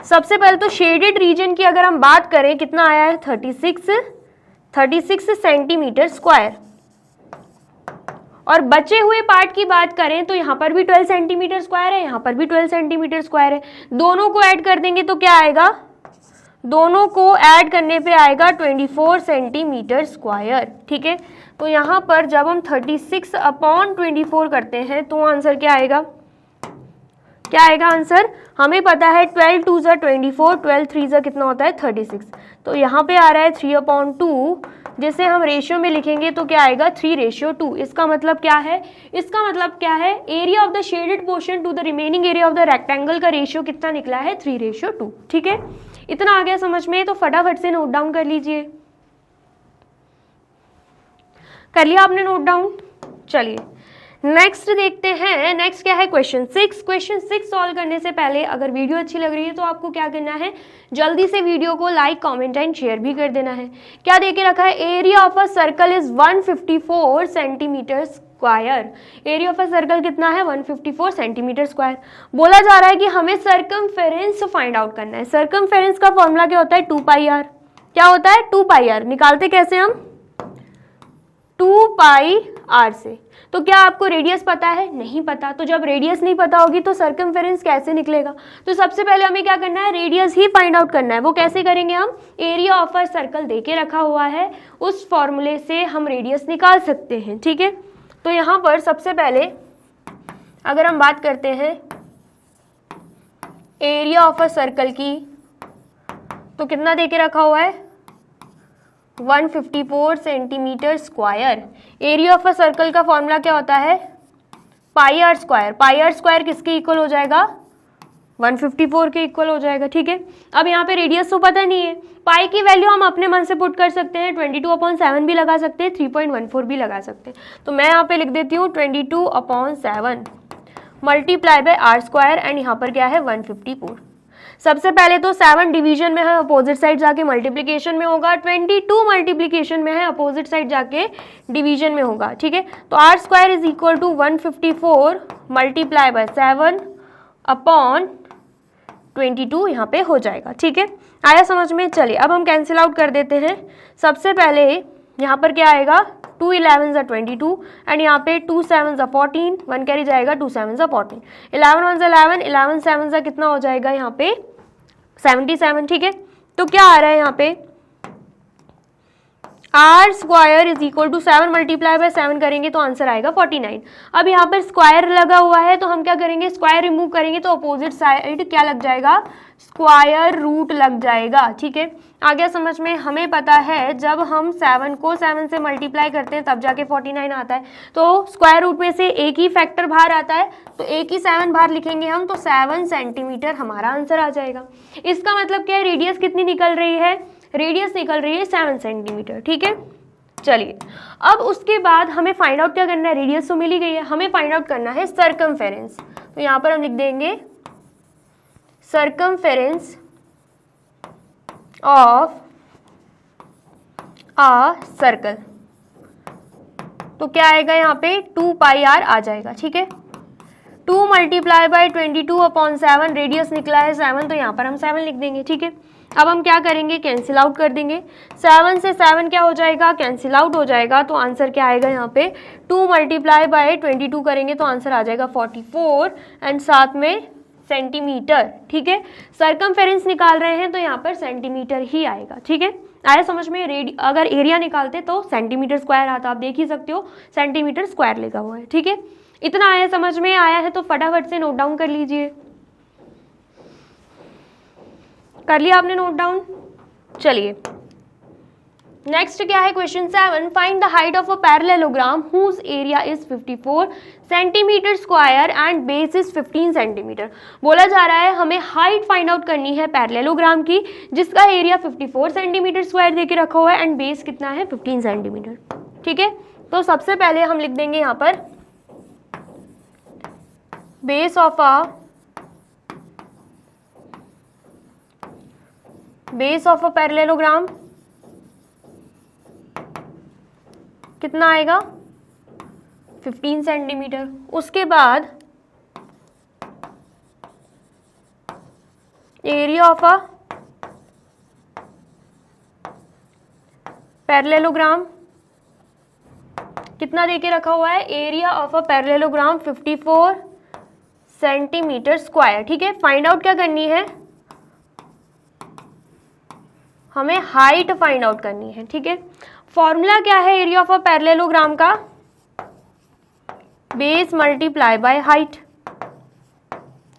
सबसे पहले तो शेडेड रीजन की अगर हम बात करें कितना आया है 36 सेंटीमीटर स्क्वायर, और बचे हुए पार्ट की बात करें तो यहाँ पर भी 12 सेंटीमीटर स्क्वायर है, यहाँ पर भी 12 सेंटीमीटर स्क्वायर है। दोनों को ऐड कर देंगे तो क्या आएगा? दोनों को ऐड करने पे आएगा 24 सेंटीमीटर स्क्वायर, ठीक है। तो यहाँ पर जब हम 36/24 करते हैं तो आंसर क्या आएगा? क्या आएगा आंसर? हमें पता है 12 2 ज़ा 24, 12 3 ज़ा कितना होता है 36। तो यहाँ पे आ रहा है 3/2, जिसे हम रेशियो में लिखेंगे तो क्या आएगा 3:2। इसका मतलब क्या है? इसका मतलब क्या है? Area of the shaded portion to the remaining area of the rectangle का रेशियो कितना निकला है 3:2, ठीक है। इतना आ गया समझ में? तो फटाफट से नोट डाउन कर लीजिए। कर लिया आपने नोट डाउन? चलिए नेक्स्ट देखते हैं। नेक्स्ट क्या है? क्वेश्चन 6। क्वेश्चन 6 सॉल्व करने से पहले अगर वीडियो अच्छी लग रही है तो आपको क्या करना है? जल्दी से वीडियो को लाइक कमेंट एंड शेयर भी कर देना है। क्या देके रखा है? Area of a circle is 154 centimetre square. Area of a circle कितना है? 154 सेंटीमीटर स्क्वायर। बोला जा रहा है कि हमें सर्कमफेरेंस फाइंड आउट करना है। सर्कमफेरेंस का फॉर्मूला क्या होता है? 2πr। क्या होता है? 2πr। निकालते कैसे हम? 2πr से। तो क्या आपको रेडियस पता है? नहीं पता। तो जब रेडियस नहीं पता होगी तो सर्कमफेरेंस कैसे निकलेगा? तो सबसे पहले हमें क्या करना है? रेडियस ही फाइंड आउट करना है। वो कैसे करेंगे हम? एरिया ऑफ अ सर्कल देके रखा हुआ है, उस फॉर्मूले से हम रेडियस निकाल सकते हैं, ठीक है। तो यहाँ पर सबसे पहले अगर हम बात करते हैं एरिया ऑफ अ सर्कल की, तो कितना देके रखा हुआ है? 154 centimetre square. Area of a circle का फॉर्मूला क्या होता है? पाई आर स्क्वायर किसके इक्वल हो जाएगा, 154 के इक्वल हो जाएगा, ठीक है। अब यहाँ पे रेडियस तो पता नहीं है, पाई की वैल्यू हम अपने मन से पुट कर सकते हैं, 22/7 भी लगा सकते हैं, 3.14 भी लगा सकते हैं। तो मैं यहाँ पे लिख देती हूँ 22/7 multiply by R square and यहाँ पर क्या है 154। सबसे पहले तो 7 डिवीजन में है, अपोजिट साइड जाके मल्टीप्लीकेशन में होगा, 22 मल्टीप्लीकेशन में है, अपोजिट साइड जाके डिवीजन में होगा, ठीक है। तो R square is equal to 154 multiply by 7 upon 22 यहाँ पे हो जाएगा, ठीक है। आया समझ में? चलिए अब हम कैंसिल आउट कर देते हैं। सबसे पहले यहाँ पर क्या आएगा, 2 11s are 22 एंड यहाँ पे 2 7s are 14, 1 कैरी जाएगा, 2 7s are 14, 11 1s 11, 11 7s are कितना हो जाएगा यहाँ पे 77, ठीक है। तो क्या आ रहा है यहाँ पे, R square is equal to 7 multiply by 7 करेंगे तो आंसर आएगा 49। अब यहाँ पर स्क्वायर लगा हुआ है तो हम क्या करेंगे, स्क्वायर रिमूव करेंगे तो अपोजिट साइड क्या लग जाएगा, स्क्वायर रूट लग जाएगा, ठीक है। आगे समझ में? हमें पता है जब हम 7 को 7 से मल्टीप्लाई करते हैं तब जाके 49 आता है, तो स्क्वायर रूट में से एक ही फैक्टर बाहर आता है, तो एक ही 7 बाहर लिखेंगे हम, तो 7 सेंटीमीटर हमारा आंसर आ जाएगा। इसका मतलब क्या है, रेडियस कितनी निकल रही है, रेडियस निकल रही है 7 सेंटीमीटर, ठीक है। चलिए अब उसके बाद हमें फाइंड आउट क्या करना है, रेडियस तो मिल ही गई है, हमें फाइंड आउट करना है सर्कमफेरेंस। तो यहाँ पर हम लिख देंगे सर्कमफेरेंस ऑफ अ सर्कल। तो क्या आएगा यहाँ पे 2 पाई आर आ जाएगा, ठीक है। 2 मल्टीप्लाई बाय 22/7, रेडियस निकला है 7, तो यहाँ पर हम 7 लिख देंगे, ठीक है। अब हम क्या करेंगे, कैंसिल आउट कर देंगे, 7 से 7 क्या हो जाएगा, कैंसिल आउट हो जाएगा, तो आंसर क्या आएगा यहाँ पे 2 मल्टीप्लाई बाय 22 करेंगे तो आंसर आ जाएगा 44 एंड साथ में सेंटीमीटर, ठीक है। सर्कमफेरेंस निकाल रहे हैं तो यहाँ पर सेंटीमीटर ही आएगा, ठीक है। आया समझ में? अगर एरिया निकालते तो सेंटीमीटर स्क्वायर आता, आप देख ही सकते हो सेंटीमीटर स्क्वायर लिखा हुआ है, ठीक है। इतना आया समझ में? आया है तो फटाफट से नोट डाउन कर लीजिए। कर लिया आपने नोट डाउन? चलिए नेक्स्ट क्या है, question 7, find the height of a parallelogram whose area is 54 centimetre square and base is 15 centimetre. बोला जा रहा है हमें हाइट फाइंड आउट करनी है पैरेललोग्राम की जिसका एरिया 54 सेंटीमीटर स्क्वायर देके रखा हुआ है एंड बेस कितना है 15 सेंटीमीटर, ठीक है। तो सबसे पहले हम लिख देंगे यहाँ पर बेस ऑफ अ पैरेललोग्राम कितना आएगा 15 सेंटीमीटर। उसके बाद एरिया ऑफ अ पैरेललोग्राम कितना देके रखा हुआ है, area of a parallelogram 54 centimetre square, ठीक है। फाइंड आउट क्या करनी है, हमें हाइट फाइंड आउट करनी है, ठीक है। फॉर्मूला क्या है एरिया ऑफ अ पैरेललोग्राम का, बेस मल्टीप्लाई बाय हाइट,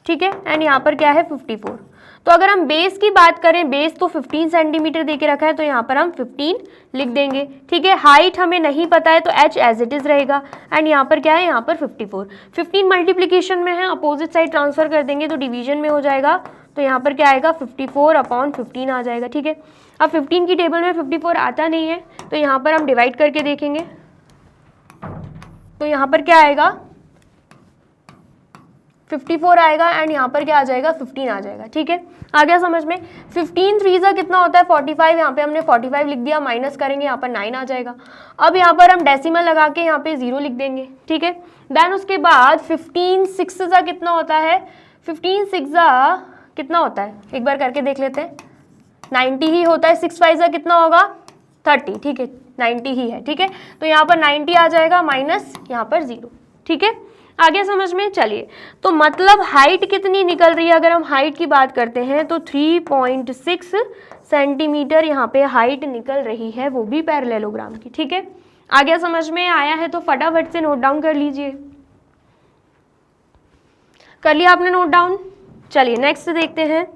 ठीक है। एंड यहाँ पर क्या है 54। तो अगर हम बेस की बात करें, बेस तो 15 सेंटीमीटर देके रखा है तो यहाँ पर हम 15 लिख देंगे, ठीक है। हाइट हमें नहीं पता है तो h एज इट इज रहेगा एंड यहाँ पर क्या है, यहाँ पर 54। 15 मल्टीप्लीकेशन में है, अपोजिट साइड ट्रांसफर कर देंगे तो डिवीजन में हो जाएगा, तो यहाँ पर क्या आएगा 54/15 आ जाएगा, ठीक है। अब 15 की टेबल में 54 आता नहीं है तो यहाँ पर हम डिवाइड करके देखेंगे, तो यहाँ पर क्या आएगा 54 आएगा एंड यहाँ पर क्या आ जाएगा 15 आ जाएगा, ठीक है। आ गया समझ में? 15 3 कितना होता है 45, यहाँ पे हमने 45 लिख दिया, माइनस करेंगे यहाँ पर 9 आ जाएगा। अब यहाँ पर हम डेसिमल लगा के यहाँ पे 0 लिख देंगे, ठीक है। देन उसके बाद 15 6 कितना होता है, 15 6 कितना होता है, एक बार करके देख लेते हैं, 90 ही होता है। 6 5 कितना होगा 30, ठीक है, 90 ही है, ठीक है। तो यहाँ पर 90 आ जाएगा माइनस यहाँ पर 0, ठीक है। आगे समझ में? चलिए, तो मतलब हाइट कितनी निकल रही है, अगर हम हाइट की बात करते हैं तो 3.6 सेंटीमीटर यहाँ पे हाइट निकल रही है, वो भी पैरेललोग्राम की, ठीक है। आगे समझ में आया है तो फटाफट से नोट डाउन कर लीजिए। कर लिया आपने नोट डाउन? चलिए नेक्स्ट देखते हैं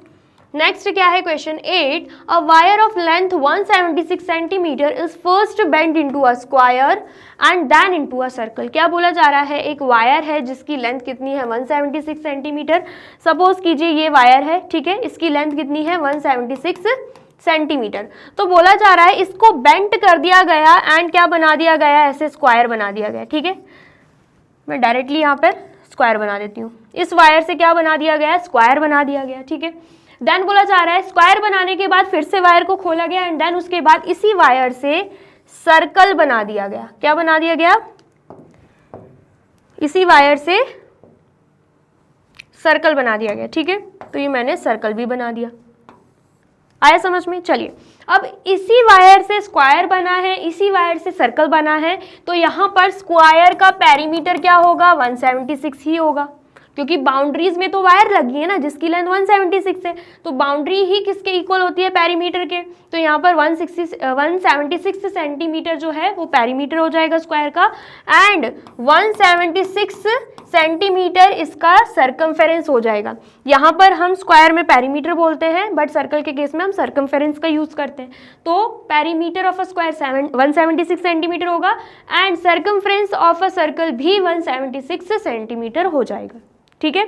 नेक्स्ट क्या है question 8, a wire of length 176 centimetre is first bend into a square and then into a circle. क्या बोला जा रहा है, एक वायर है जिसकी लेंथ कितनी है 176 सेंटीमीटर। सपोज कीजिए ये वायर है, ठीक है, इसकी लेंथ कितनी है 176 सेंटीमीटर। तो बोला जा रहा है इसको बेंट कर दिया गया एंड क्या बना दिया गया, ऐसे स्क्वायर बना दिया गया। ठीक है, मैं डायरेक्टली यहाँ पर स्क्वायर बना देती हूँ। इस वायर से क्या बना दिया गया, स्क्वायर बना दिया गया। ठीक है, देन बोला जा रहा है स्क्वायर बनाने के बाद फिर से वायर को खोला गया एंड देन उसके बाद इसी वायर से सर्कल बना दिया गया। क्या बना दिया गया, इसी वायर से सर्कल बना दिया गया। ठीक है, तो ये मैंने सर्कल भी बना दिया। आया समझ में? चलिए, अब इसी वायर से स्क्वायर बना है, इसी वायर से सर्कल बना है, तो यहां पर स्क्वायर का पेरीमीटर क्या होगा, 176 ही होगा, क्योंकि बाउंड्रीज में तो वायर लगी है ना जिसकी लेंथ 176 है, तो बाउंड्री ही किसके इक्वल होती है, पेरीमीटर के। तो यहाँ पर 176 सेंटीमीटर जो है वो पेरीमीटर हो जाएगा स्क्वायर का, एंड 176 सेंटीमीटर इसका सर्कमफेरेंस हो जाएगा। यहाँ पर हम स्क्वायर में पेरीमीटर बोलते हैं, बट सर्कल के केस में हम सर्कमफेरेंस का यूज करते हैं। तो perimeter of a square 176 centimetre होगा and circumference of a circle भी 176 सेंटीमीटर हो जाएगा। ठीक है,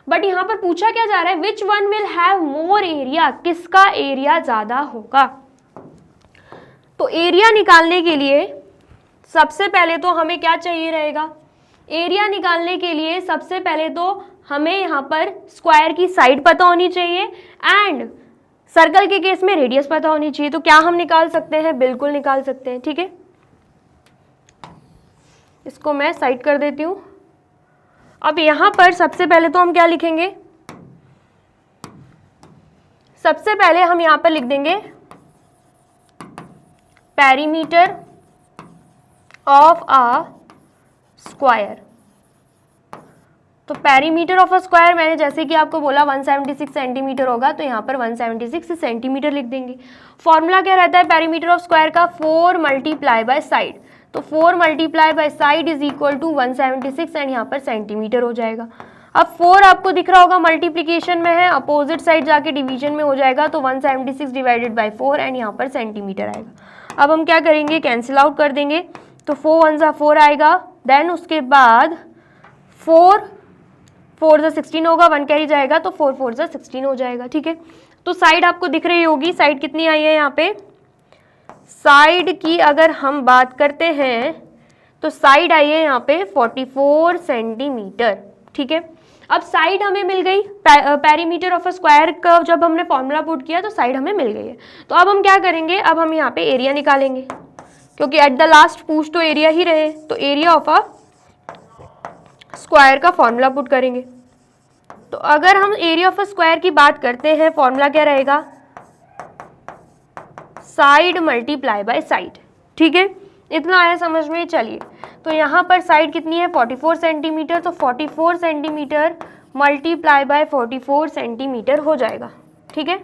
बट यहां पर पूछा क्या जा रहा है, which one will have more area, किसका एरिया ज्यादा होगा। तो एरिया निकालने के लिए सबसे पहले तो हमें क्या चाहिए रहेगा, एरिया निकालने के लिए सबसे पहले तो हमें यहां पर स्क्वायर की साइड पता होनी चाहिए एंड सर्कल के केस में रेडियस पता होनी चाहिए। तो क्या हम निकाल सकते हैं, बिल्कुल निकाल सकते हैं। ठीक है, इसको मैं साइड कर देती हूं। अब यहां पर सबसे पहले तो हम क्या लिखेंगे, सबसे पहले हम यहां पर लिख देंगे पेरीमीटर ऑफ अ स्क्वायर। तो पेरीमीटर ऑफ अ स्क्वायर मैंने जैसे कि आपको बोला 176 सेंटीमीटर होगा, तो यहाँ पर 176 सेंटीमीटर लिख देंगे। फॉर्मूला क्या रहता है पेरीमीटर ऑफ स्क्वायर का, 4 मल्टीप्लाई बाय साइड। तो 4 multiply by side is equal to 176 and यहाँ पर सेंटीमीटर हो जाएगा। अब 4 आपको दिख रहा होगा मल्टीप्लीकेशन में है, अपोजिट साइड जाके डिवीजन में हो जाएगा, तो 176 डिवाइडेड बाय 4 एंड यहाँ पर सेंटीमीटर आएगा। अब हम क्या करेंगे, कैंसिल आउट कर देंगे, तो 4 1 जा 4 आएगा, देन उसके बाद 4 4 जा 16 होगा, 1 कैरी जाएगा, तो 4 4 जा 16 हो जाएगा। ठीक है, तो साइड आपको दिख रही होगी, साइड कितनी आई है यहाँ पे, साइड की अगर हम बात करते हैं तो साइड आई है यहाँ पे 44 सेंटीमीटर। ठीक है, अब साइड हमें मिल गई, पेरीमीटर ऑफ अ स्क्वायर का जब हमने फॉर्मूला पुट किया तो साइड हमें मिल गई है। तो अब हम क्या करेंगे, अब हम यहाँ पे एरिया निकालेंगे, क्योंकि एट द लास्ट पूछ तो एरिया ही रहे, तो एरिया ऑफ अ स्क्वायर का फॉर्मूला पुट करेंगे। तो अगर हम एरिया ऑफ अ स्क्वायर की बात करते हैं, फॉर्मूला क्या रहेगा, साइड मल्टीप्लाई बाय साइड। ठीक है, इतना आया समझ में? चलिए, तो यहाँ पर साइड कितनी है 44 सेंटीमीटर, तो 44 सेंटीमीटर मल्टीप्लाई बाय 44 सेंटीमीटर हो जाएगा। ठीक है,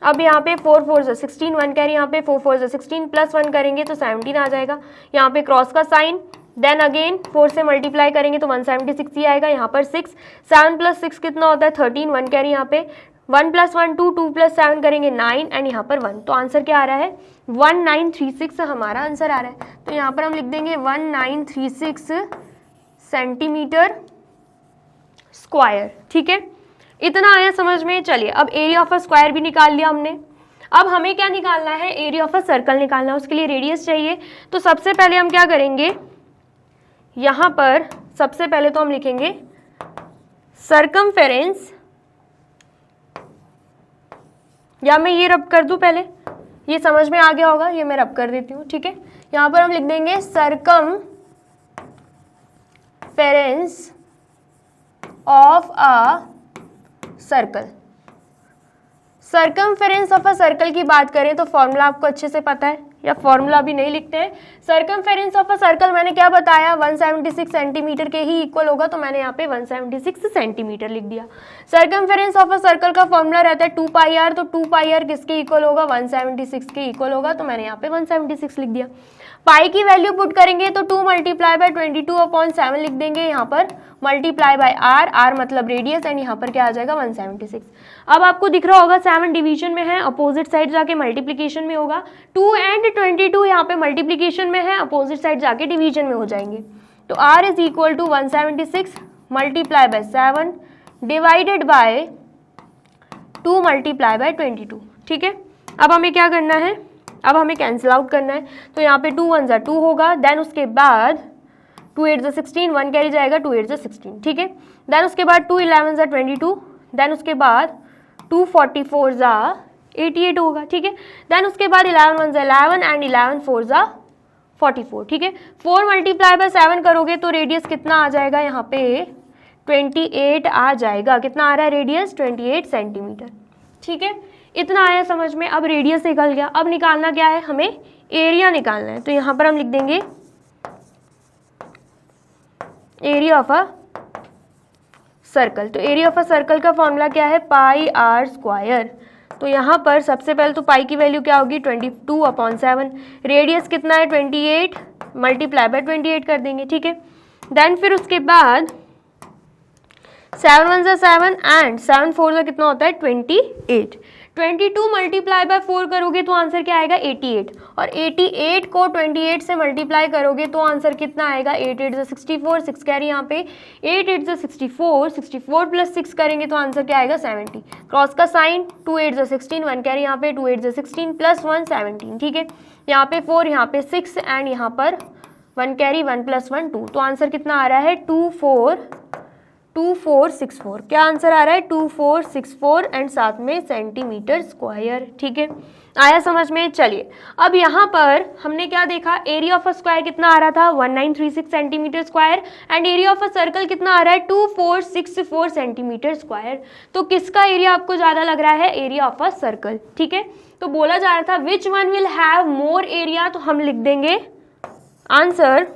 अब यहाँ पे 4 4 जा 16, 1 कैरी यहाँ पे, 4 4 जा 16 प्लस 1 करेंगे तो 17 आ जाएगा। यहाँ पे क्रॉस का साइन, देन अगेन 4 से मल्टीप्लाई करेंगे तो 176 ही आएगा। यहाँ पर 6, 7 प्लस 6 कितना होता है 13, 1 कैरी यहाँ पे, 1 प्लस 1 2, 2 प्लस 7 करेंगे 9 एंड यहाँ पर 1। तो आंसर क्या आ रहा है 1936 हमारा आंसर आ रहा है। तो यहाँ पर हम लिख देंगे 1936 सेंटीमीटर स्क्वायर। ठीक है, इतना आया समझ में? चलिए, अब एरिया ऑफ अ स्क्वायर भी निकाल लिया हमने। अब हमें क्या निकालना है, एरिया ऑफ अ सर्कल निकालना है, उसके लिए रेडियस चाहिए। तो सबसे पहले हम क्या करेंगे, यहाँ पर सबसे पहले तो हम लिखेंगे सर्कमफेरेंस, या मैं ये रब कर दूं, पहले ये समझ में आ गया होगा, ये मैं रब कर देती हूँ। ठीक है, यहाँ पर हम लिख देंगे circumference of a circle. Circumference of a circle की बात करें तो फॉर्मूला आपको अच्छे से पता है, या फॉर्मूला भी नहीं लिखते हैं। सर्कमफेरेंस ऑफ अ सर्कल मैंने क्या बताया, 176 सेंटीमीटर के ही इक्वल होगा, तो मैंने यहाँ पे 176 सेंटीमीटर लिख दिया। सर्कमफेरेंस ऑफ अ सर्कल का फॉर्मूला रहता है 2 पाई आर, तो 2 पाई आर किसके इक्वल होगा, 176 के इक्वल होगा, तो मैंने यहाँ पे 176 लिख दिया। पाई की वैल्यू पुट करेंगे तो 2 मल्टीप्लाई बाय 22/7 लिख देंगे, यहाँ पर मल्टीप्लाई बाय आर, आर मतलब रेडियस, एंड यहाँ पर क्या आ जाएगा 176। अब आपको दिख रहा होगा 7 डिवीजन में है, अपोजिट साइड जाके मल्टीप्लीकेशन में होगा। 2 एंड 22 यहाँ पे मल्टीप्लीकेशन में है, अपोजिट साइड जाके डिवीजन में हो जाएंगे। तो r is equal to 176 multiply by 7 divided by 2 multiply by 22। ठीक है, अब हमें क्या करना है, अब हमें कैंसिल आउट करना है, तो यहाँ पे 2 1 जा 2 होगा, देन उसके बाद 2 8 जा 16, 1 कैरी जाएगा, 2 8 जा 16। ठीक है, देन उसके बाद 2 11 जा 22, देन उसके बाद 2 44 जा 88 होगा। ठीक है, देन उसके बाद 11 1 जा 11 एंड 11 4 जा 44। ठीक है, 4 मल्टीप्लाई बाय 7 करोगे तो रेडियस कितना आ जाएगा, यहाँ पे 28 आ जाएगा। कितना आ रहा है रेडियस, 28 सेंटीमीटर। ठीक है, इतना आया समझ में। अब रेडियस निकल गया, अब निकालना क्या है, हमें एरिया निकालना है। तो यहाँ पर हम लिख देंगे एरिया ऑफ अ सर्कल। तो एरिया ऑफ अ सर्कल का फॉर्मूला क्या है, पाई आर स्क्वायर। तो यहाँ पर सबसे पहले तो पाई की वैल्यू क्या होगी, 22/7। रेडियस कितना है 28, मल्टीप्लाई बाय 28 कर देंगे। ठीक है, देन फिर उसके बाद 7 1 जा 7 एंड 7 4 जा कितना होता है 28। 22 मल्टीप्लाई बाय 4 करोगे तो आंसर क्या आएगा 88, और 88 को 28 से मल्टीप्लाई करोगे तो आंसर कितना आएगा 8 8 जा 64, 6 कैरी यहाँ पे 8 8 जा 64, 64 प्लस 6 करेंगे तो आंसर क्या आएगा 70। क्रॉस का साइन 2 8 जा 16, 1 कैरी यहाँ पे 2 8 जा 16 प्लस 1 17। ठीक है, यहाँ पे 4, यहाँ पे 6 एंड यहाँ पर 1 कैरी 1 प्लस 1 2, तो आंसर कितना आ रहा है 2464। क्या आंसर आ रहा है 2464 एंड साथ में सेंटीमीटर स्क्वायर। ठीक है, आया समझ में। चलिए, अब यहाँ पर हमने क्या देखा, एरिया ऑफ अ स्क्वायर कितना आ रहा था 1936 centimetre square, and area of a circle कितना आ रहा है 2464 सेंटीमीटर स्क्वायर। तो किसका एरिया आपको ज़्यादा लग रहा है, एरिया ऑफ अ सर्कल। ठीक है, तो बोला जा रहा था which one will have more area, तो हम लिख देंगे answer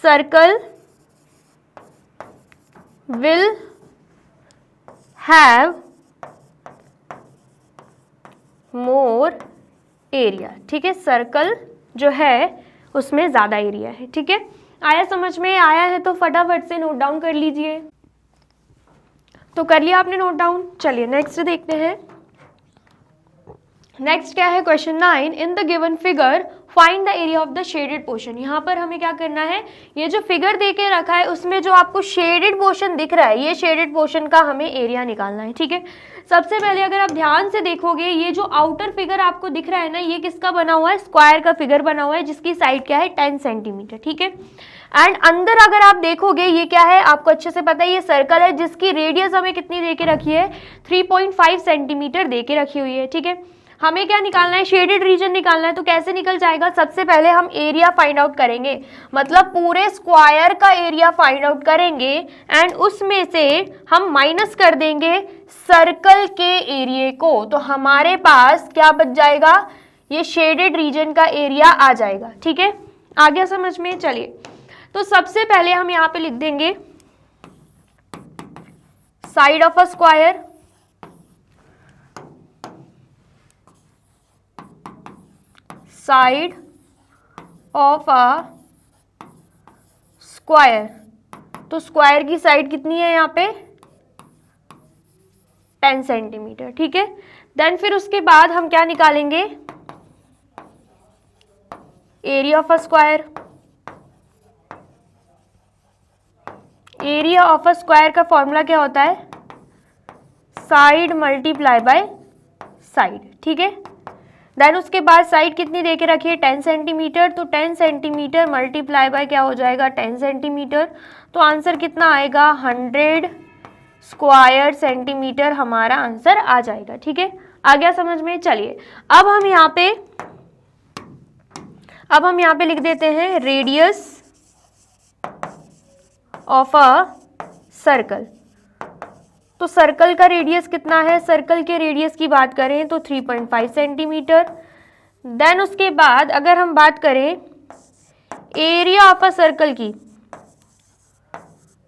circle will have more area। ठीक है, सर्कल जो है उसमें ज़्यादा एरिया है। ठीक है, आया समझ में। आया है तो फटाफट से नोट डाउन कर लीजिए। तो कर लिया आपने नोट डाउन। चलिए नेक्स्ट देखते हैं। नेक्स्ट क्या है, question 9, in the given figure find the area of the shaded portion. यहाँ पर हमें क्या करना है, ये जो फिगर दे के रखा है उसमें जो आपको शेडेड पोर्शन दिख रहा है, ये शेडेड पोर्शन का हमें एरिया निकालना है। ठीक है, सबसे पहले अगर आप ध्यान से देखोगे, ये जो आउटर फिगर आपको दिख रहा है ना, ये किसका बना हुआ है, स्क्वायर का फिगर बना हुआ है, जिसकी साइड क्या है 10 सेंटीमीटर। ठीक है, एंड अंदर अगर आप देखोगे ये क्या है, आपको अच्छे से पता है ये सर्कल है, जिसकी रेडियस हमें कितनी दे के रखी है 3.5 सेंटीमीटर दे के रखी हुई है। ठीक है, हमें क्या निकालना है, शेडेड रीजन निकालना है। तो कैसे निकल जाएगा, सबसे पहले हम एरिया फाइंड आउट करेंगे, मतलब पूरे स्क्वायर का एरिया फाइंड आउट करेंगे, एंड उसमें से हम माइनस कर देंगे सर्कल के एरिया को। तो हमारे पास क्या बच जाएगा, ये शेडेड रीजन का एरिया आ जाएगा। ठीक है, आ गया समझ में। चलिए, तो सबसे पहले हम यहाँ पे लिख देंगे side of a square, side of a square. तो स्क्वायर की साइड कितनी है यहाँ पे 10 सेंटीमीटर। ठीक है, देन फिर उसके बाद हम क्या निकालेंगे, area of a square. Area of a square का फॉर्मूला क्या होता है, साइड मल्टीप्लाई बाय साइड। ठीक है, देन उसके बाद साइड कितनी देके रखी है 10 सेंटीमीटर, तो 10 सेंटीमीटर मल्टीप्लाई बाय क्या हो जाएगा 10 सेंटीमीटर, तो आंसर कितना आएगा 100 स्क्वायर सेंटीमीटर हमारा आंसर आ जाएगा। ठीक है, आ गया समझ में। चलिए, अब हम यहाँ पे लिख देते हैं रेडियस ऑफ अ सर्कल। तो सर्कल का रेडियस कितना है, सर्कल के रेडियस की बात करें तो 3.5 सेंटीमीटर। देन उसके बाद अगर हम बात करें एरिया ऑफ अ सर्कल की,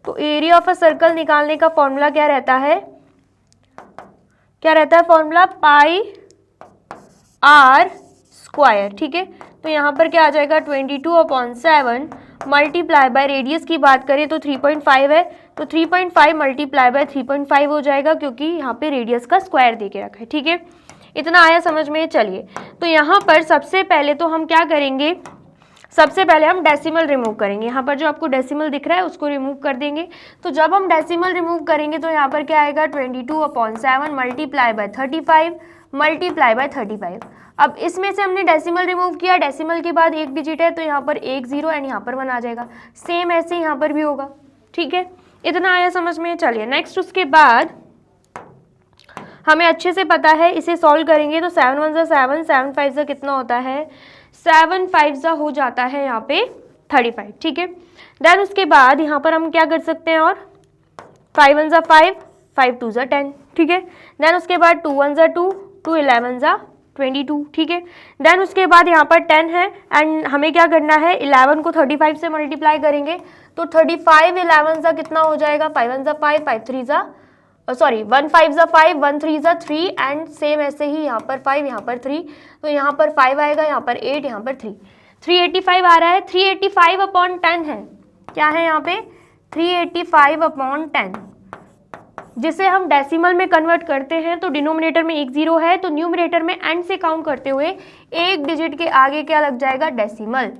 तो एरिया ऑफ अ सर्कल निकालने का फॉर्मूला क्या रहता है, क्या रहता है फॉर्मूला, पाई आर स्क्वायर। ठीक है, तो यहाँ पर क्या आ जाएगा 22/7 मल्टीप्लाई बाय रेडियस की बात करें तो 3.5 है, तो 3.5 मल्टीप्लाई बाय 3.5 हो जाएगा, क्योंकि यहाँ पे रेडियस का स्क्वायर दे के रखा है। ठीक है, इतना आया समझ में। चलिए, तो यहाँ पर सबसे पहले तो हम क्या करेंगे, सबसे पहले हम डेसिमल रिमूव करेंगे। यहाँ पर जो आपको डेसिमल दिख रहा है उसको रिमूव कर देंगे। तो जब हम डेसिमल रिमूव करेंगे तो यहाँ पर क्या आएगा 22/7 मल्टीप्लाई बाय 35 मल्टीप्लाई बाय 35। अब इसमें से हमने डेसिमल रिमूव किया, डेसिमल के बाद एक डिजिट है तो यहाँ पर 1 0 एंड यहाँ पर 1 आ जाएगा। सेम ऐसे यहाँ पर भी होगा। ठीक है, इतना आया समझ में। चलिए नेक्स्ट, उसके बाद हमें अच्छे से पता है, इसे सॉल्व करेंगे तो 7 1 ज़ा 7, 7 5 ज़ा कितना होता है, 7 5 ज़ा हो जाता है यहाँ पे 35। ठीक है, देन उसके बाद यहाँ पर हम क्या कर सकते हैं, और 5 1 ज़ा 5, 5 2 ज़ा 10। ठीक है, देन उसके बाद 2 1 ज़ा 2, 2 11 ज़ा 22। ठीक है, देन उसके बाद यहाँ पर 10 है एंड हमें क्या करना है, 11 को 35 से मल्टीप्लाई करेंगे तो 35 11 ज़ा कितना हो जाएगा, 5 1 ज़ा 5, 5 3 ज़ा 1 5 ज़ा 5, 1 3 ज़ा 3 एंड सेम ऐसे ही यहाँ पर 5, यहाँ पर 3, तो यहाँ पर 5 आएगा, यहाँ पर 8, यहाँ पर 3, 385 आ रहा है। 385/10 है, क्या है यहाँ पे 385/10, जिसे हम डेसिमल में कन्वर्ट करते हैं तो डिनोमिनेटर में 1 0 है, तो न्यूमरेटर में एंड से काउंट करते हुए एक डिजिट के आगे क्या लग जाएगा, डेसिमल,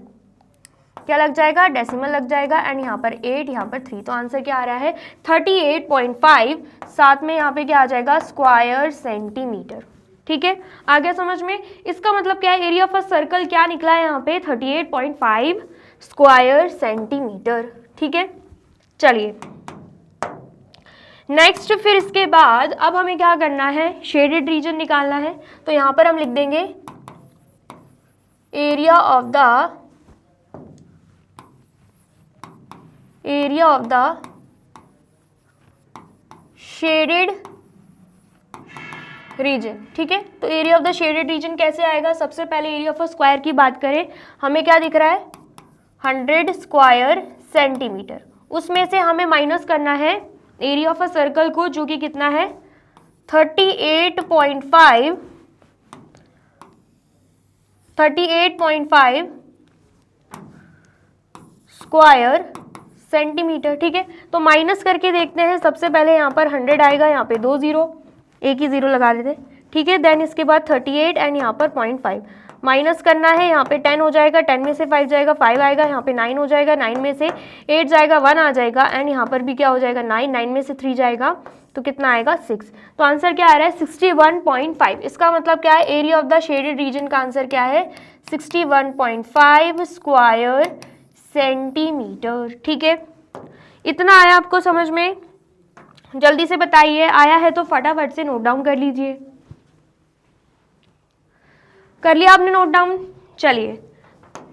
क्या लग जाएगा, डेसिमल लग जाएगा एंड यहाँ पर 8, यहाँ पर 3, तो आंसर क्या आ रहा है 38.5, साथ में यहाँ पे क्या आ जाएगा, स्क्वायर सेंटीमीटर। ठीक है, आ गया समझ में। इसका मतलब क्या है, एरिया ऑफ अ सर्कल क्या निकला है यहाँ पे 38.5 स्क्वायर सेंटीमीटर। ठीक है, चलिए नेक्स्ट, फिर इसके बाद अब हमें क्या करना है, शेडेड रीजन निकालना है। तो यहाँ पर हम लिख देंगे area of the shaded region. ठीक है, तो area of the shaded region कैसे आएगा, सबसे पहले एरिया ऑफ अ स्क्वायर की बात करें, हमें क्या दिख रहा है 100 स्क्वायर सेंटीमीटर, उसमें से हमें माइनस करना है एरिया ऑफ अ सर्कल को, जो कि कितना है 38.5 स्क्वायर सेंटीमीटर। ठीक है, तो माइनस करके देखते हैं। सबसे पहले यहाँ पर 100 आएगा, यहाँ पे 2 0, एक ही 0 लगा देते। ठीक है, देन इसके बाद 38 एंड यहाँ पर 0.5 माइनस करना है, यहाँ पे 10 हो जाएगा, 10 में से 5 जाएगा, 5 आएगा, यहाँ पे 9 हो जाएगा, 9 में से 8 जाएगा, 1 आ जाएगा एंड यहाँ पर भी क्या हो जाएगा 9, 9 में से 3 जाएगा तो कितना आएगा 6। तो आंसर क्या आ रहा है 61.5। इसका मतलब क्या है, area of the shaded region का आंसर क्या है 61.5 स्क्वायर सेंटीमीटर। ठीक है, इतना आया आपको समझ में, जल्दी से बताइए, आया है तो फटाफट से नोट डाउन कर लीजिए। कर लिया आपने नोट डाउन। चलिए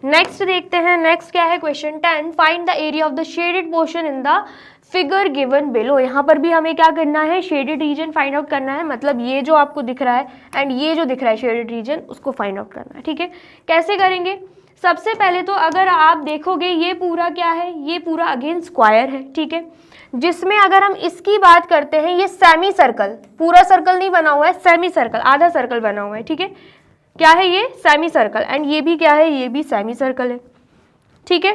नेक्स्ट देखते हैं, नेक्स्ट क्या है question 10, find the area of the shaded portion in the figure given below. यहाँ पर भी हमें क्या करना है, शेडेड रीजन फाइंड आउट करना है, मतलब ये जो आपको दिख रहा है एंड ये जो दिख रहा है शेडेड रीजन, उसको फाइंड आउट करना है। ठीक है, कैसे करेंगे, सबसे पहले तो अगर आप देखोगे ये पूरा क्या है, ये पूरा अगेन स्क्वायर है। ठीक है, जिसमें अगर हम इसकी बात करते हैं, ये सेमी सर्कल, पूरा सर्कल नहीं बना हुआ है, सेमी सर्कल, आधा सर्कल बना हुआ है। ठीक है, क्या है ये सेमी सर्कल एंड ये भी क्या है, ये भी सेमी सर्कल है। ठीक है,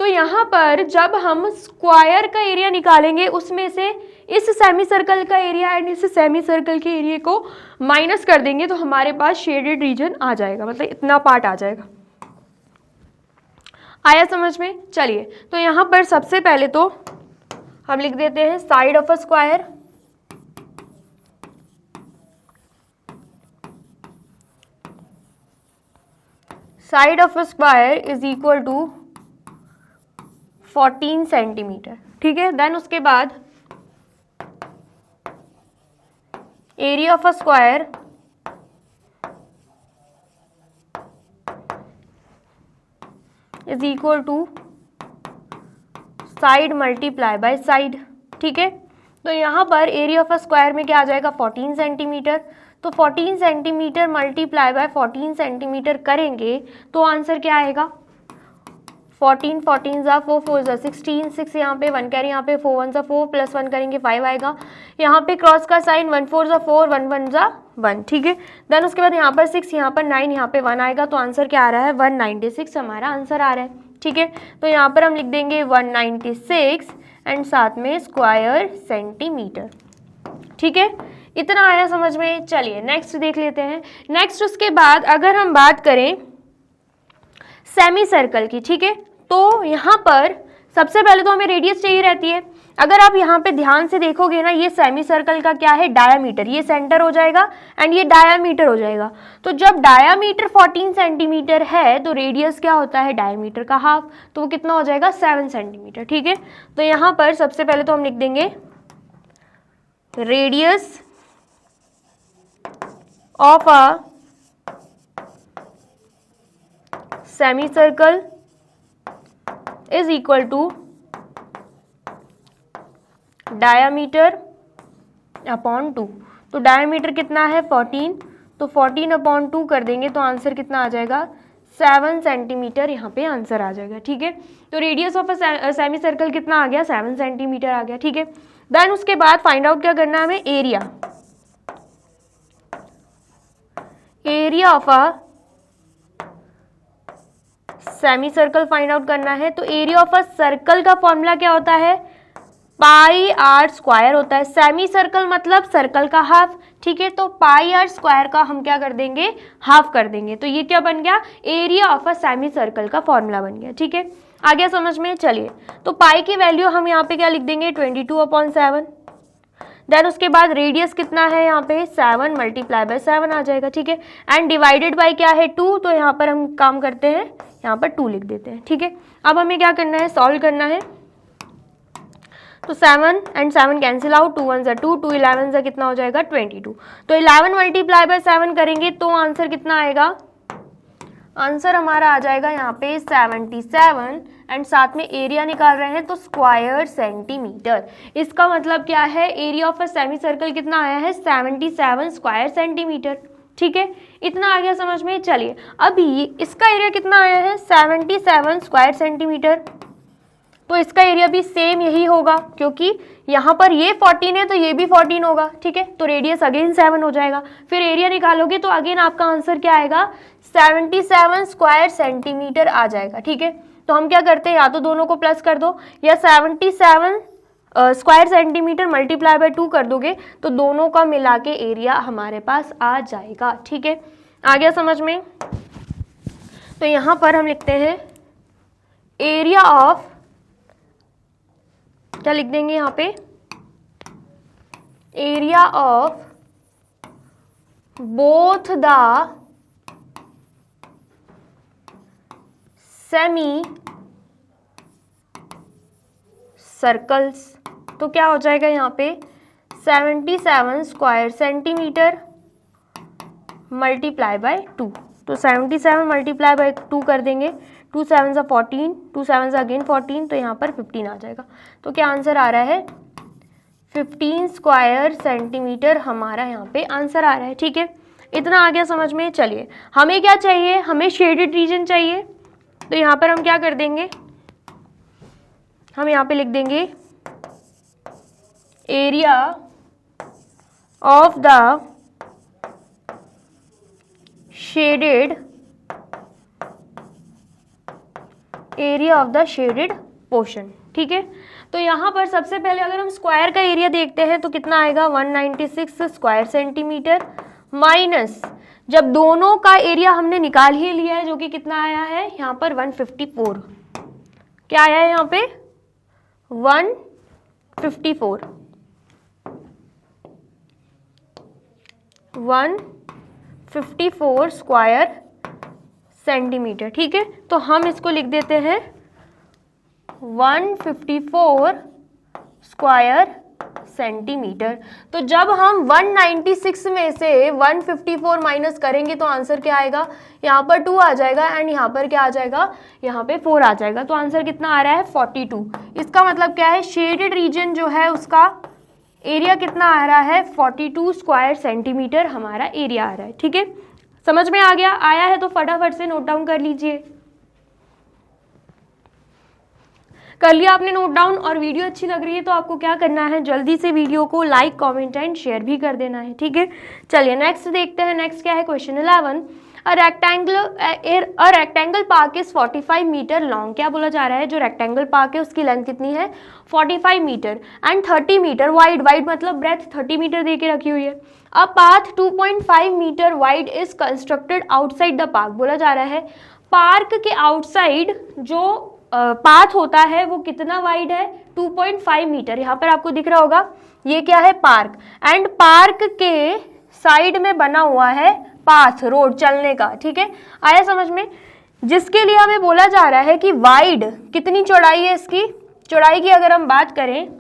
तो यहाँ पर जब हम स्क्वायर का एरिया निकालेंगे, उसमें से इस सेमी सर्कल का एरिया एंड इस सेमी सर्कल के एरिया को माइनस कर देंगे तो हमारे पास शेडेड रीजन आ जाएगा, मतलब इतना पार्ट आ जाएगा। आया समझ में। चलिए, तो यहाँ पर सबसे पहले तो हम लिख देते हैं side of a square, side of a square is equal to 14 centimetre. ठीक है, देन उसके बाद area of a square is equal to side multiply by side. ठीक है, तो यहाँ पर एरिया ऑफ अ स्क्वायर में क्या आ जाएगा 14 सेंटीमीटर, तो 14 सेंटीमीटर मल्टीप्लाई बाय 14 सेंटीमीटर करेंगे तो आंसर क्या आएगा, 14 14 जा 4 4 जा 16, 6 यहाँ पे 1 कैरी, यहाँ पे 4 1 जा 4 प्लस 1 करेंगे 5 आएगा, यहाँ पे क्रॉस का साइन 1 4 जा 4 1 1 जा 1, ठीक है। देन उसके बाद यहाँ पर 6, यहाँ पर 9, यहाँ पे 1 आएगा, तो आंसर क्या आ रहा है 196 हमारा आंसर आ रहा है, ठीक है। तो यहाँ पर हम लिख देंगे 196 एंड साथ में स्क्वायर सेंटीमीटर, ठीक है। इतना आया समझ में। चलिए नेक्स्ट देख लेते हैं। नेक्स्ट उसके बाद अगर हम बात करें सेमी सर्कल की, ठीक है, तो यहाँ पर सबसे पहले तो हमें रेडियस चाहिए रहती है। अगर आप यहाँ पे ध्यान से देखोगे ना, ये सेमी सर्कल का क्या है, डायामीटर, ये सेंटर हो जाएगा एंड ये डायामीटर हो जाएगा। तो जब डायामीटर 14 सेंटीमीटर है तो रेडियस क्या होता है, डायामीटर का हाफ, तो वो कितना हो जाएगा 7 सेंटीमीटर, ठीक है। तो यहाँ पर सबसे पहले तो हम लिख देंगे radius of a semi circle is equal to diameter upon 2। तो डायामीटर कितना है 14, तो 14 अपॉन 2 कर देंगे तो आंसर कितना आ जाएगा 7 सेंटीमीटर, यहाँ पे आंसर आ जाएगा, ठीक है। तो radius of a semi circle कितना आ गया, 7 सेंटीमीटर आ गया, ठीक है। देन उसके बाद फाइंड आउट क्या करना है हमें, area of a semi circle find out करना है। तो एरिया ऑफ अ सर्कल का फॉर्मूला क्या होता है, पाई आर स्क्वायर होता है। सेमी सर्कल मतलब सर्कल का हाफ, ठीक है। तो पाई आर स्क्वायर का हम क्या कर देंगे, हाफ कर देंगे। तो ये क्या बन गया, area of a semi circle का फॉर्मूला बन गया, ठीक है। आ गया समझ में। चलिए तो पाई की वैल्यू हम यहाँ पे क्या लिख देंगे 22/7। देन उसके बाद रेडियस कितना है यहाँ पे 7 मल्टीप्लाई बाय 7 आ जाएगा, ठीक है। एंड डिवाइडेड बाय क्या है 2, तो यहाँ पर हम काम करते हैं, यहाँ पर 2 लिख देते हैं, ठीक है। अब हमें क्या करना है, सॉल्व करना है। तो 7 एंड 7 कैंसिल आउट, 2 1 2, 2 11 कितना हो जाएगा 22। तो 11 मल्टीप्लाई बाय 7 करेंगे तो आंसर कितना आएगा, आंसर हमारा आ जाएगा यहाँ पे 77 एंड साथ में एरिया निकाल रहे हैं तो स्क्वायर सेंटीमीटर। इसका मतलब क्या है, area of a semi circle कितना आया है 77 स्क्वायर सेंटीमीटर, ठीक है। इतना आ गया समझ में। चलिए अभी इसका एरिया कितना आया है 77 स्क्वायर सेंटीमीटर, तो इसका एरिया भी सेम यही होगा क्योंकि यहाँ पर ये 14 है तो ये भी 14 होगा, ठीक है। तो रेडियस अगेन 7 हो जाएगा, फिर एरिया निकालोगे तो अगेन आपका आंसर क्या आएगा 77 स्क्वायर सेंटीमीटर आ जाएगा, ठीक है। तो हम क्या करते हैं, या तो दोनों को प्लस कर दो या 77 स्क्वायर सेंटीमीटर मल्टीप्लाई बाय 2 कर दोगे तो दोनों का मिला के एरिया हमारे पास आ जाएगा, ठीक है। आ गया समझ में। तो यहाँ पर हम लिखते हैं एरिया ऑफ, क्या लिख देंगे यहाँ पे, area of both the semi circles. तो क्या हो जाएगा यहाँ पे 77 स्क्वायर सेंटीमीटर मल्टीप्लाई बाय 2। तो 77 मल्टीप्लाई बाय 2 कर देंगे, 2 7 सा 14, 2 7 सा अगेन 14, तो यहाँ पर 15 आ जाएगा। तो क्या आंसर आ रहा है 15 स्क्वायर सेंटीमीटर हमारा यहाँ पे आंसर आ रहा है, ठीक है। इतना आ गया समझ में। चलिए हमें क्या चाहिए, हमें शेडेड रीजन चाहिए। तो यहाँ पर हम क्या कर देंगे, हम यहाँ पे लिख देंगे area of the shaded, area of the shaded portion, ठीक है। तो यहाँ पर सबसे पहले अगर हम स्क्वायर का एरिया देखते हैं तो कितना आएगा 196 स्क्वायर सेंटीमीटर माइनस, जब दोनों का एरिया हमने निकाल ही लिया है जो कि कितना आया है यहाँ पर 154, क्या आया है यहाँ पे 154, 154 स्क्वायर सेंटीमीटर, ठीक है। तो हम इसको लिख देते हैं 154 स्क्वायर सेंटीमीटर। तो जब हम 196 में से 154 माइनस करेंगे तो आंसर क्या आएगा, यहाँ पर 2 आ जाएगा एंड यहाँ पर क्या आ जाएगा, यहाँ पे 4 आ जाएगा। तो आंसर कितना आ रहा है 42। इसका मतलब क्या है, शेडेड रीजन जो है उसका एरिया कितना आ रहा है, 42 स्क्वायर सेंटीमीटर हमारा एरिया आ रहा है। ठीक है, समझ में आ गया? आया है तो फटाफट से नोट डाउन कर लीजिए। कर लिया आपने नोट डाउन? और वीडियो अच्छी लग रही है तो आपको क्या करना है, जल्दी से वीडियो को लाइक, कमेंट एंड शेयर भी कर देना है। ठीक है, चलिए नेक्स्ट देखते हैं। नेक्स्ट क्या है, question 11। A rectangle park is 45 metre long. क्या बोला जा रहा है, जो रेक्टेंगल पार्क है उसकी लेंथ कितनी है, 45 metre and 30 metre wide. Wide मतलब ब्रेथ 30 मीटर दे के रखी हुई है। A path 2.5 metre wide is constructed outside the park. बोला जा रहा है पार्क के आउटसाइड जो पाथ होता है वो कितना वाइड है, 2.5 मीटर। यहाँ पर आपको दिख रहा होगा ये क्या है, पार्क, एंड पार्क के साइड में बना हुआ है पाथ, रोड चलने का। ठीक है, आया समझ में? जिसके लिए हमें बोला जा रहा है कि वाइड कितनी चौड़ाई है, इसकी चौड़ाई की अगर हम बात करें,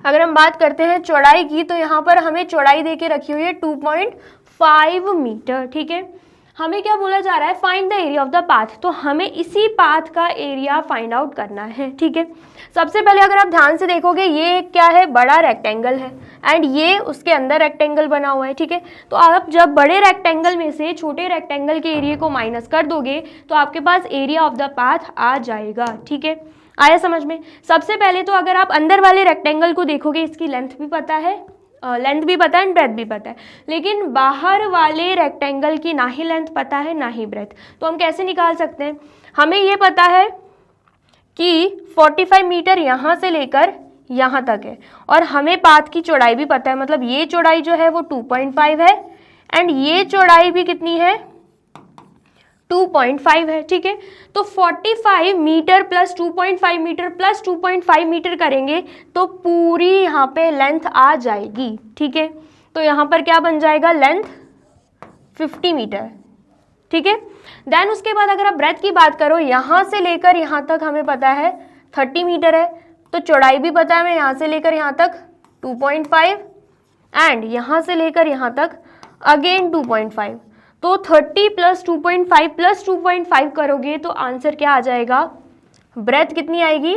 अगर हम बात करते हैं चौड़ाई की, तो यहाँ पर हमें चौड़ाई देके रखी हुई है 2.5 मीटर। ठीक है, हमें क्या बोला जा रहा है, find the area of the path. तो हमें इसी पाथ का एरिया फाइंड आउट करना है। ठीक है, सबसे पहले अगर आप ध्यान से देखोगे ये क्या है, बड़ा रेक्टेंगल है एंड ये उसके अंदर रेक्टेंगल बना हुआ है। ठीक है, तो आप जब बड़े रेक्टेंगल में से छोटे रेक्टेंगल के एरिया को माइनस कर दोगे तो आपके पास एरिया ऑफ द पाथ आ जाएगा। ठीक है, आया समझ में? सबसे पहले तो अगर आप अंदर वाले रेक्टेंगल को देखोगे, इसकी लेंथ भी पता है, लेंथ भी पता है, ब्रेथ भी पता है, लेकिन बाहर वाले रेक्टेंगल की ना ही लेंथ पता है ना ही ब्रेथ। तो हम कैसे निकाल सकते हैं, हमें ये पता है कि 45 मीटर यहाँ से लेकर यहाँ तक है और हमें पाथ की चौड़ाई भी पता है, मतलब ये चौड़ाई जो है वो 2.5 है एंड ये चौड़ाई भी कितनी है, 2.5 है। ठीक है, तो 45 metre plus 2.5 metre plus 2.5 metre करेंगे तो पूरी यहाँ पे लेंथ आ जाएगी। ठीक है, तो यहाँ पर क्या बन जाएगा, लेंथ 50 मीटर। ठीक है, देन उसके बाद अगर आप ब्रेथ की बात करो, यहाँ से लेकर यहाँ तक हमें पता है 30 मीटर है, तो चौड़ाई भी पता है हमें, यहाँ से लेकर यहाँ तक 2.5 एंड यहाँ से लेकर यहाँ तक अगेन 2.5। तो 30 प्लस 2.5 प्लस 2.5 करोगे तो आंसर क्या आ जाएगा, ब्रेथ कितनी आएगी,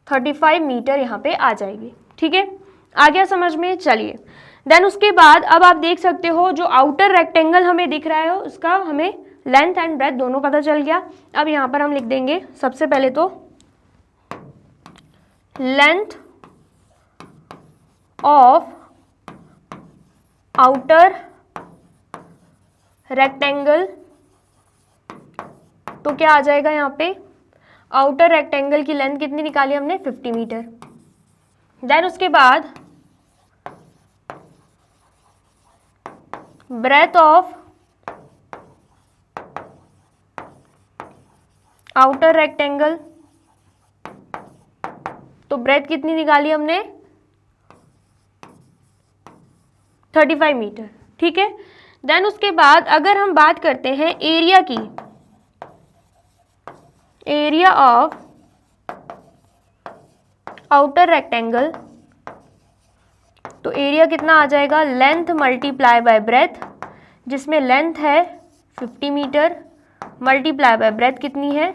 35 मीटर यहाँ पे आ जाएगी। ठीक है, आ गया समझ में? चलिए देन उसके बाद अब आप देख सकते हो जो आउटर रेक्टेंगल हमें दिख रहा है उसका हमें लेंथ एंड ब्रेथ दोनों पता चल गया। अब यहाँ पर हम लिख देंगे सबसे पहले तो लेंथ ऑफ आउटर रेक्टेंगल, तो क्या आ जाएगा यहाँ पे, आउटर रेक्टेंगल की लेंथ कितनी निकाली हमने, 50 मीटर। देन उसके बाद ब्रेथ ऑफ आउटर रेक्टेंगल, तो ब्रेथ कितनी निकाली हमने, 35 मीटर। ठीक है, देन उसके बाद अगर हम बात करते हैं एरिया की, एरिया ऑफ आउटर रेक्टेंगल, तो एरिया कितना आ जाएगा, लेंथ मल्टीप्लाई बाय ब्रेथ, जिसमें लेंथ है 50 मीटर मल्टीप्लाई बाय ब्रेथ कितनी है,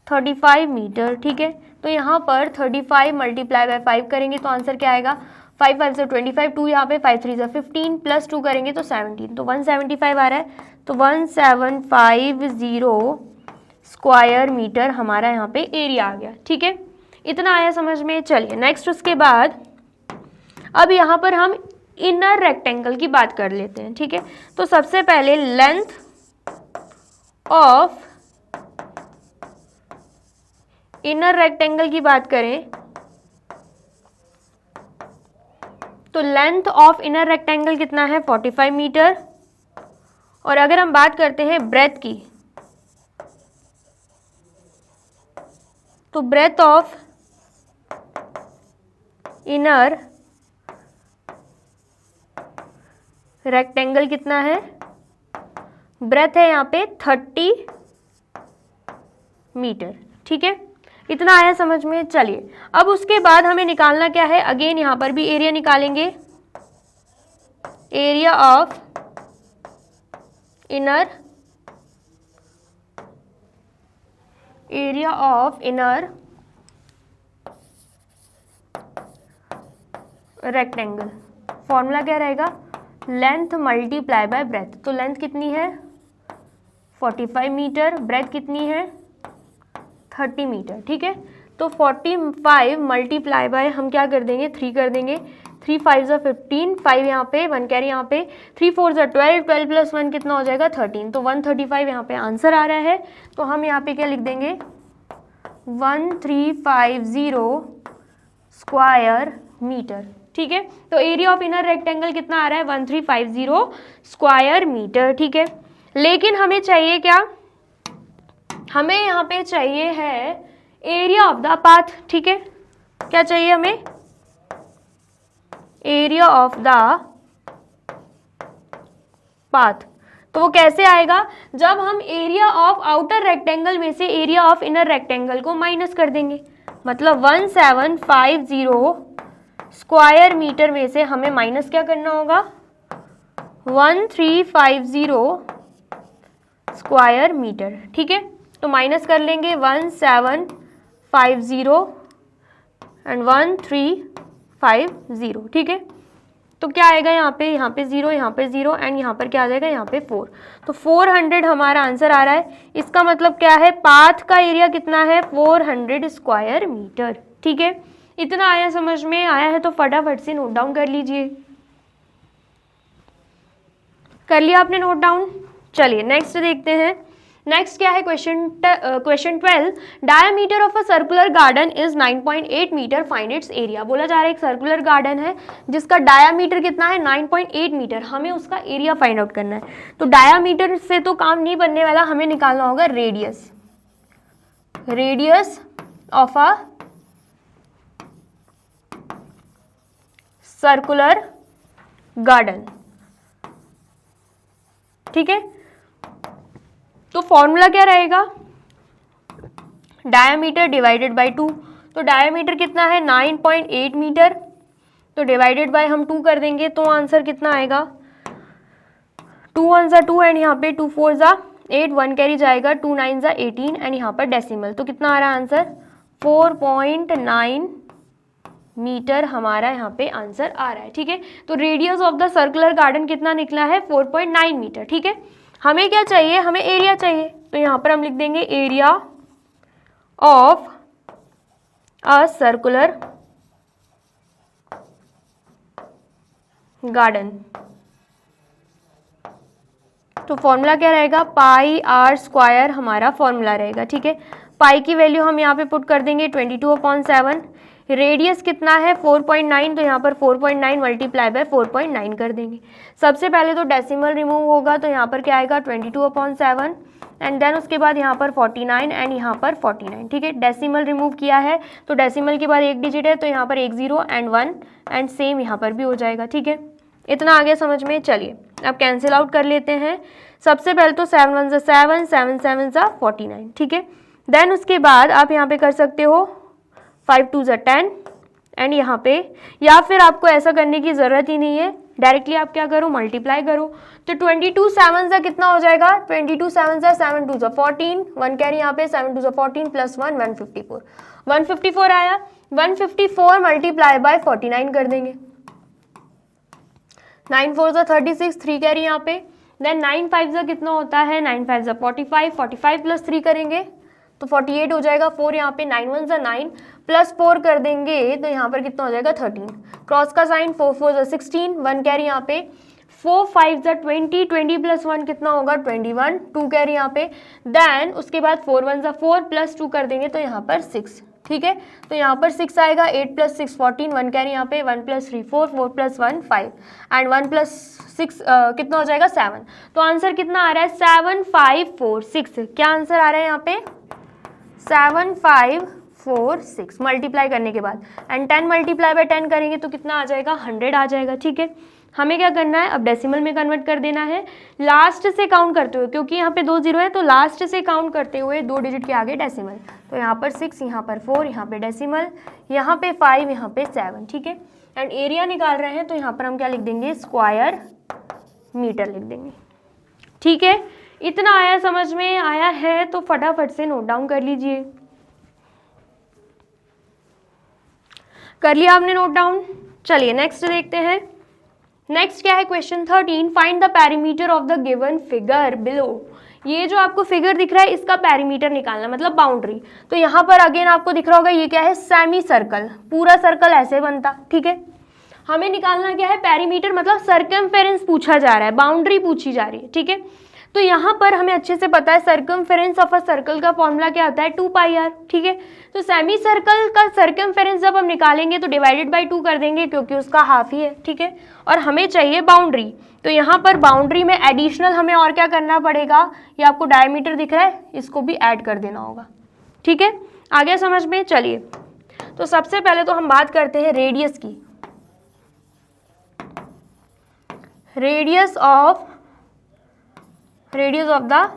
35 मीटर। ठीक है, तो यहाँ पर 35 मल्टीप्लाई बाय 5 करेंगे तो आंसर क्या आएगा, 5 5 से 25, 2 यहाँ पे 5 3 से 15 प्लस 2 करेंगे तो 17, तो 175 आ रहा है। तो 1750 स्क्वायर मीटर हमारा यहाँ पे एरिया आ गया। ठीक है, इतना आया समझ में? चलिए नेक्स्ट उसके बाद अब यहाँ पर हम इनर रेक्टेंगल की बात कर लेते हैं। ठीक है, तो सबसे पहले लेंथ ऑफ इनर रेक्टेंगल की बात करें तो लेंथ ऑफ इनर रेक्टेंगल कितना है, 45 मीटर। और अगर हम बात करते हैं ब्रेथ की, तो ब्रेथ ऑफ इनर रेक्टेंगल कितना है, ब्रेथ है यहाँ पे 30 मीटर। ठीक है, इतना आया समझ में? चलिए अब उसके बाद हमें निकालना क्या है, अगेन यहाँ पर भी एरिया निकालेंगे, area of inner, area of inner rectangle, formula क्या रहेगा, लेंथ मल्टीप्लाई बाय ब्रेथ। तो लेंथ कितनी है 45 मीटर, ब्रेथ कितनी है 30 मीटर, ठीक है। तो 45 मल्टीप्लाई बाय हम क्या कर देंगे 3 कर देंगे, 3 5 ज़ा 15, 5 यहाँ पे 1 कैरी यहाँ पे, 3 4 ज़ा 12, 12 प्लस 1 कितना हो जाएगा 13। तो 135 यहाँ पे आंसर आ रहा है। तो हम यहाँ पे क्या लिख देंगे 1350 स्क्वायर मीटर, ठीक है। तो एरिया ऑफ इनर रेक्टेंगल कितना आ रहा है 1350 स्क्वायर मीटर, ठीक है। लेकिन हमें चाहिए क्या, हमें यहाँ पे चाहिए है एरिया ऑफ द पाथ, ठीक है। क्या चाहिए हमें, एरिया ऑफ द पाथ। तो वो कैसे आएगा, जब हम एरिया ऑफ आउटर रेक्टेंगल में से एरिया ऑफ इनर रेक्टेंगल को माइनस कर देंगे। मतलब 1750 स्क्वायर मीटर में से हमें माइनस क्या करना होगा 1350 स्क्वायर मीटर, ठीक है। तो माइनस कर लेंगे 1750 एंड 1350, ठीक है। तो क्या आएगा यहाँ पे 0, यहाँ पे 0 एंड यहाँ पर क्या आ जाएगा यहाँ पे 4। तो 400 हमारा आंसर आ रहा है। इसका मतलब क्या है, पाथ का एरिया कितना है 400 स्क्वायर मीटर, ठीक है। इतना आया, समझ में आया है तो फटाफट से नोट डाउन कर लीजिए। कर लिया आपने नोट डाउन। चलिए नेक्स्ट देखते हैं। नेक्स्ट क्या है question 12, diameter of a circular garden is 9.8 metre, find its area. बोला जा रहा है एक सर्कुलर गार्डन है जिसका डायमीटर कितना है 9.8 मीटर, हमें उसका एरिया फाइंड आउट करना है। तो डायमीटर से तो काम नहीं बनने वाला, हमें निकालना होगा radius, radius of a circular garden, ठीक है। तो फॉर्मूला क्या रहेगा, डायमीटर डिवाइडेड बाय 2। तो डायमीटर कितना है 9.8 मीटर, तो डिवाइडेड बाय हम 2 कर देंगे तो आंसर कितना आएगा 2 1 ज़ा 2 एंड यहाँ पे 2 4 ज़ा 8, 1 कैरी जाएगा, 2 9 ज़ा 18 एंड यहाँ पर डेसिमल। तो कितना आ रहा है आंसर 4.9 मीटर हमारा यहाँ पे आंसर आ रहा है, ठीक है। तो radius of the circular garden कितना निकला है 4.9 मीटर, ठीक है। हमें क्या चाहिए, हमें एरिया चाहिए। तो यहाँ पर हम लिख देंगे area of a circular garden. तो फॉर्मूला क्या रहेगा पाई आर स्क्वायर हमारा फॉर्मूला रहेगा, ठीक है। पाई की वैल्यू हम यहाँ पे पुट कर देंगे 22/7। रेडियस कितना है 4.9, तो यहाँ पर 4.9 मल्टीप्लाई बाय 4.9 कर देंगे। सबसे पहले तो डेसिमल रिमूव होगा, तो यहाँ पर क्या आएगा 22/7 एंड देन उसके बाद यहाँ पर 49 एंड यहाँ पर 49, ठीक है। डेसिमल रिमूव किया है तो डेसिमल के बाद एक डिजिट है, तो यहाँ पर 1 0 एंड 1 एंड सेम यहाँ पर भी हो जाएगा, ठीक है। इतना आगे समझ में। चलिए अब कैंसिल आउट कर लेते हैं। सबसे पहले तो 7 1 ज़ा 7, 7 7 ज़ा 49, ठीक है। देन उसके बाद आप यहाँ पे कर सकते हो 5 2 ज़ा 10 एंड यहाँ पे, या फिर आपको ऐसा करने की ज़रूरत ही नहीं है, डायरेक्टली आप क्या करो मल्टीप्लाई करो। तो 22 7 ज़ा कितना हो जाएगा 22 7 ज़ा 7 2 ज़ा 14, 1 कैरी यहाँ पे 7 2 ज़ा 14 प्लस 1 154, 154 आया। 154 मल्टीप्लाई बाय 49 कर देंगे, 9 4 ज़ा 36, 3 कैरी यहाँ पे, देन 9 5 ज़ा कितना होता है 9 5 ज़ा 45, 45 प्लस 3 करेंगे तो 48 हो जाएगा। 4 यहाँ पे 9 1 ज़ा 9 प्लस 4 कर देंगे तो यहाँ पर कितना हो जाएगा 13, क्रॉस का साइन 4 4 ज़ा 16, 1 कैरी यहाँ पे 4 5 ज़ा 20, 20 प्लस 1 कितना होगा 21, 2 कैरी यहाँ पे, देन उसके बाद 4 1 ज़ा 4 प्लस 2 कर देंगे तो यहाँ पर 6, ठीक है। तो यहाँ पर 6 आएगा, 8 प्लस 6 14, 1 कैरी यहाँ पे 1 प्लस 3 4, 4 प्लस 1 5 एंड 1 प्लस 6 कितना हो जाएगा 7। तो आंसर कितना आ रहा है 7546। क्या आंसर आ रहा है यहाँ पे 7546 मल्टीप्लाई करने के बाद एंड 10 मल्टीप्लाई बाय 10 करेंगे तो कितना आ जाएगा 100 आ जाएगा, ठीक है। हमें क्या करना है अब डेसिमल में कन्वर्ट कर देना है, लास्ट से काउंट करते हुए, क्योंकि यहाँ पे 2 0 है तो लास्ट से काउंट करते हुए 2 डिजिट के आगे डेसिमल। तो यहाँ पर 6, यहाँ पर 4, यहाँ पे डेसिमल, यहाँ पे 5, यहाँ पे 7, ठीक है। एंड एरिया निकाल रहे हैं तो यहाँ पर हम क्या लिख देंगे स्क्वायर मीटर लिख देंगे, ठीक है। इतना आया, समझ में आया है तो फटाफट से नोट डाउन कर लीजिए। कर लिया आपने नोट डाउन। चलिए नेक्स्ट देखते हैं। नेक्स्ट क्या है, question 13, find the perimeter of the given figure below. ये जो आपको फिगर दिख रहा है इसका पेरीमीटर निकालना, मतलब बाउंड्री। तो यहाँ पर अगेन आपको दिख रहा होगा ये क्या है, सेमी सर्कल। पूरा सर्कल ऐसे बनता, ठीक है। हमें निकालना क्या है, पेरीमीटर, मतलब सर्कमफेरेंस पूछा जा रहा है, बाउंड्री पूछी जा रही है, ठीक है। तो यहाँ पर हमें अच्छे से पता है सर्कमफेरेंस ऑफ अ सर्कल का फॉर्मूला क्या होता है, 2πr, ठीक है। तो सेमी सर्कल का सर्कमफेरेंस जब हम निकालेंगे तो डिवाइडेड बाई 2 कर देंगे क्योंकि उसका हाफ ही है, ठीक है। और हमें चाहिए बाउंड्री, तो यहाँ पर बाउंड्री में एडिशनल हमें और क्या करना पड़ेगा, ये आपको डायमीटर दिख रहा है, इसको भी ऐड कर देना होगा, ठीक है। आगे समझ में, चलिए। तो सबसे पहले तो हम बात करते हैं रेडियस की। Radius of the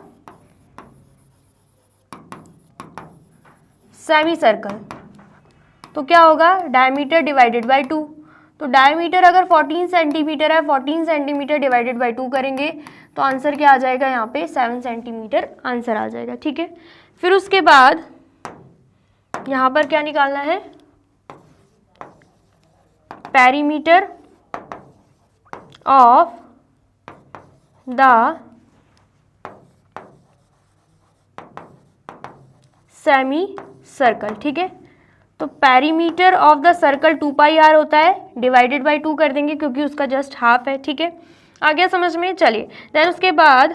semi circle, तो क्या होगा, डायमीटर डिवाइडेड बाई 2। तो डायमीटर अगर 14 सेंटीमीटर है, 14 सेंटीमीटर डिवाइडेड बाई 2 करेंगे तो आंसर क्या आ जाएगा, यहाँ पे 7 सेंटीमीटर आंसर आ जाएगा, ठीक है। फिर उसके बाद यहाँ पर क्या निकालना है, perimeter of the semi circle, ठीक है। तो perimeter of the circle 2πr होता है, डिवाइडेड बाई 2 कर देंगे क्योंकि उसका जस्ट हाफ है, ठीक है। आ गया समझ में, चलिए। देन उसके बाद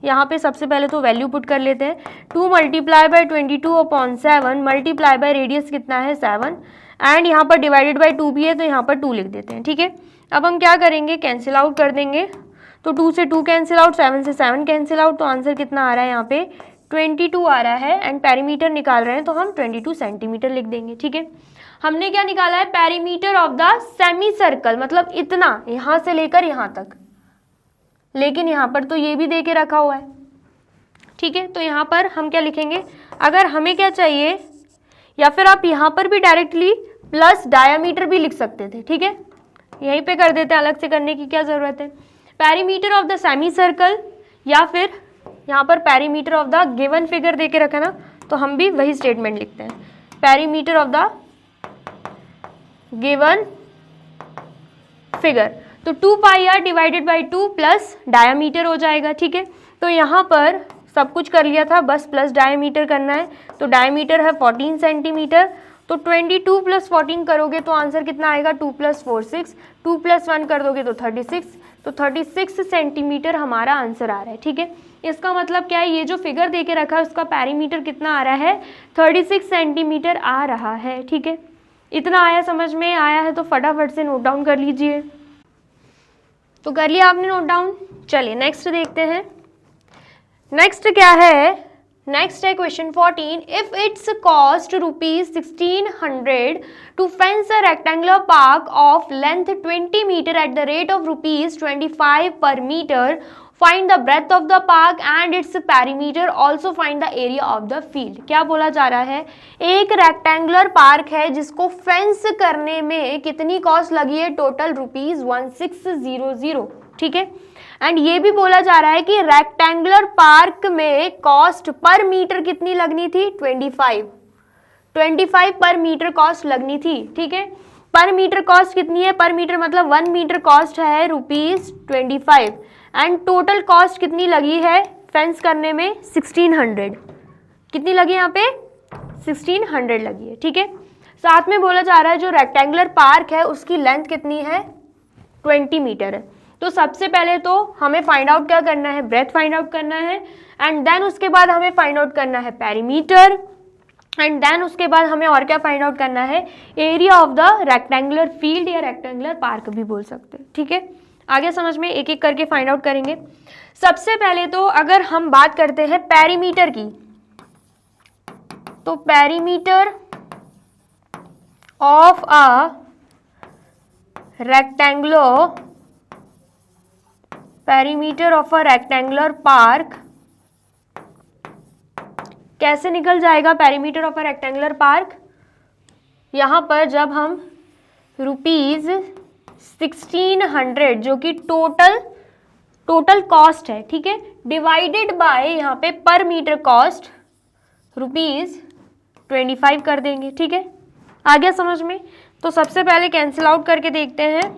यहाँ पे सबसे पहले तो वैल्यू पुट कर लेते हैं। 2 multiply by 22/7 multiply by radius कितना है, 7, एंड यहाँ पर डिवाइडेड बाई 2 भी है तो यहाँ पर 2 लिख देते हैं, ठीक है। अब हम क्या करेंगे, कैंसिल आउट कर देंगे। तो 2 से 2 कैंसिल आउट, 7 से 7 कैंसिल आउट, तो आंसर कितना आ रहा है, यहाँ पे 22 आ रहा है। एंड पेरीमीटर निकाल रहे हैं तो हम 22 सेंटीमीटर लिख देंगे, ठीक है। हमने क्या निकाला है, perimeter of the semi circle, मतलब इतना, यहाँ से लेकर यहाँ तक। लेकिन यहाँ पर तो ये भी दे के रखा हुआ है, ठीक है। तो यहाँ पर हम क्या लिखेंगे, अगर हमें क्या चाहिए, या फिर आप यहाँ पर भी डायरेक्टली प्लस डायामीटर भी लिख सकते थे, ठीक है। यहीं पे कर देते हैं, अलग से करने की क्या जरूरत है। Perimeter of the semi circle, या फिर यहाँ पर perimeter of the given figure देके रखा ना, तो हम भी वही स्टेटमेंट लिखते हैं, perimeter of the given figure. तो 2πr divided by 2 plus diameter हो जाएगा, ठीक है। तो यहाँ पर सब कुछ कर लिया था, बस प्लस डायामीटर करना है। तो डायामीटर है 14 सेंटीमीटर, तो 22 प्लस 14 करोगे तो आंसर कितना आएगा, 2 + 4 6, 2 + 1 कर दोगे तो 36, तो 36 सेंटीमीटर हमारा आंसर आ रहा है, ठीक है। इसका मतलब क्या है, ये जो फिगर देके रखा है उसका पेरीमीटर कितना आ रहा है, 36 सेंटीमीटर आ रहा है, ठीक है। इतना आया, समझ में आया है तो फटाफट से नोट डाउन कर लीजिए। तो कर लिया आपने नोट डाउन, चलिए नेक्स्ट देखते हैं। नेक्स्ट क्या है, नेक्स्ट है question 14, if its cost ₹1600 to fence a rectangular park of length 20 metre at the rate of ₹25 per metre, find the breadth of the park and its perimeter, also find the area of the field. क्या बोला जा रहा है, एक rectangular park है जिसको fence करने में कितनी कॉस्ट लगी है, टोटल ₹1600, ठीक है। एंड ये भी बोला जा रहा है कि रेक्टेंगुलर पार्क में कॉस्ट पर मीटर कितनी लगनी थी, 25 पर मीटर कॉस्ट लगनी थी, ठीक है। पर मीटर कॉस्ट कितनी है, पर मीटर मतलब 1 मीटर कॉस्ट है ₹25, एंड टोटल कॉस्ट कितनी लगी है फेंस करने में, 1600। कितनी लगी यहाँ पे, 1600 लगी है, ठीक है। साथ में बोला जा रहा है जो रेक्टेंगुलर पार्क है उसकी लेंथ कितनी है, 20 मीटर है। तो सबसे पहले तो हमें फाइंड आउट क्या करना है, ब्रेथ फाइंड आउट करना है, एंड देन उसके बाद हमें फाइंड आउट करना है पेरीमीटर, एंड देन उसके बाद हमें और क्या फाइंड आउट करना है, area of the rectangular field या रेक्टेंगुलर पार्क भी बोल सकते हैं, ठीक है। आगे समझ में, एक एक करके फाइंड आउट करेंगे। सबसे पहले तो अगर हम बात करते हैं पेरीमीटर की, तो perimeter of a rectangular park कैसे निकल जाएगा, perimeter of a rectangular park, यहां पर जब हम ₹1600 जो कि टोटल कॉस्ट है, ठीक है, डिवाइडेड बाय यहाँ पे पर मीटर कॉस्ट ₹25 कर देंगे, ठीक है। आ गया समझ में। तो सबसे पहले कैंसिल आउट करके देखते हैं।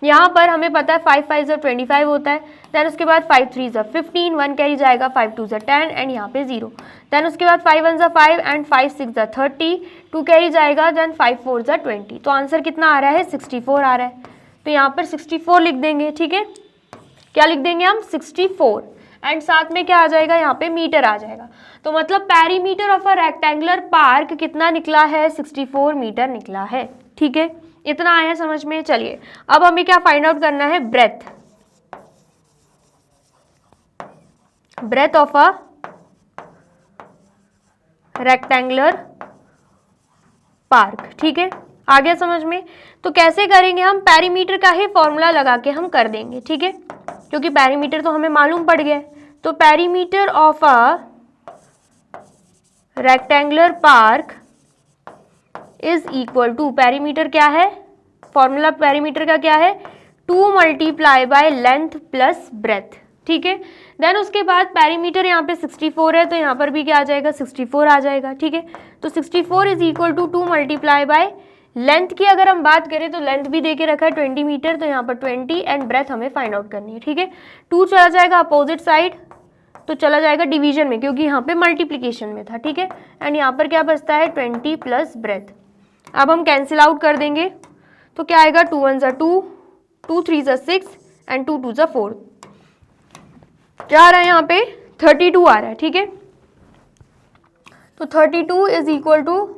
यहाँ पर हमें पता है 5 5 25 होता है, देन उसके बाद 5 3 15, 1 कैरी जाएगा, 5 2 10 एंड यहाँ पे 0, देन उसके बाद 5 1 5 एंड 5 6 30, 2 कैरी जाएगा, देन 5 4 20। तो आंसर कितना आ रहा है? 64 आ रहा है। तो यहाँ पर 64 लिख देंगे, ठीक है। क्या लिख देंगे हम? 64 एंड साथ में क्या आ जाएगा? यहाँ पे मीटर आ जाएगा। तो मतलब perimeter of a rectangular park कितना निकला है? 64 मीटर निकला है, ठीक है। इतना आया समझ में? चलिए अब हमें क्या फाइंड आउट करना है? Breadth of a rectangular park, ठीक है। आ गया समझ में? तो कैसे करेंगे हम? पेरीमीटर का ही फॉर्मूला लगा के हम कर देंगे, ठीक है, क्योंकि पेरीमीटर तो हमें मालूम पड़ गया है। तो perimeter of a rectangular park is equal to, perimeter क्या है? फॉर्मूला पेरीमीटर का क्या है? 2 multiply by length plus breadth, ठीक है। देन उसके बाद पेरीमीटर यहाँ पे 64 है, तो यहाँ पर भी क्या आ जाएगा? 64 आ जाएगा, ठीक है। तो 64 is equal to 2 multiply by length की अगर हम बात करें तो लेंथ भी दे के रखा है 20 मीटर, तो यहाँ पर 20 एंड ब्रेथ हमें फाइंड आउट करनी है, ठीक है। 2 चला जाएगा अपोजिट साइड, तो चला जाएगा डिवीजन में, क्योंकि यहाँ पे मल्टीप्लीकेशन में था, ठीक है। एंड यहाँ पर क्या बचता है? 20 प्लस ब्रेथ। अब हम कैंसिल आउट कर देंगे, तो क्या आएगा? 2 1 2, 2 3 6 एंड 2 2 4। क्या आ रहा है यहाँ पे? 32 आ रहा है, ठीक है। तो 32 is equal to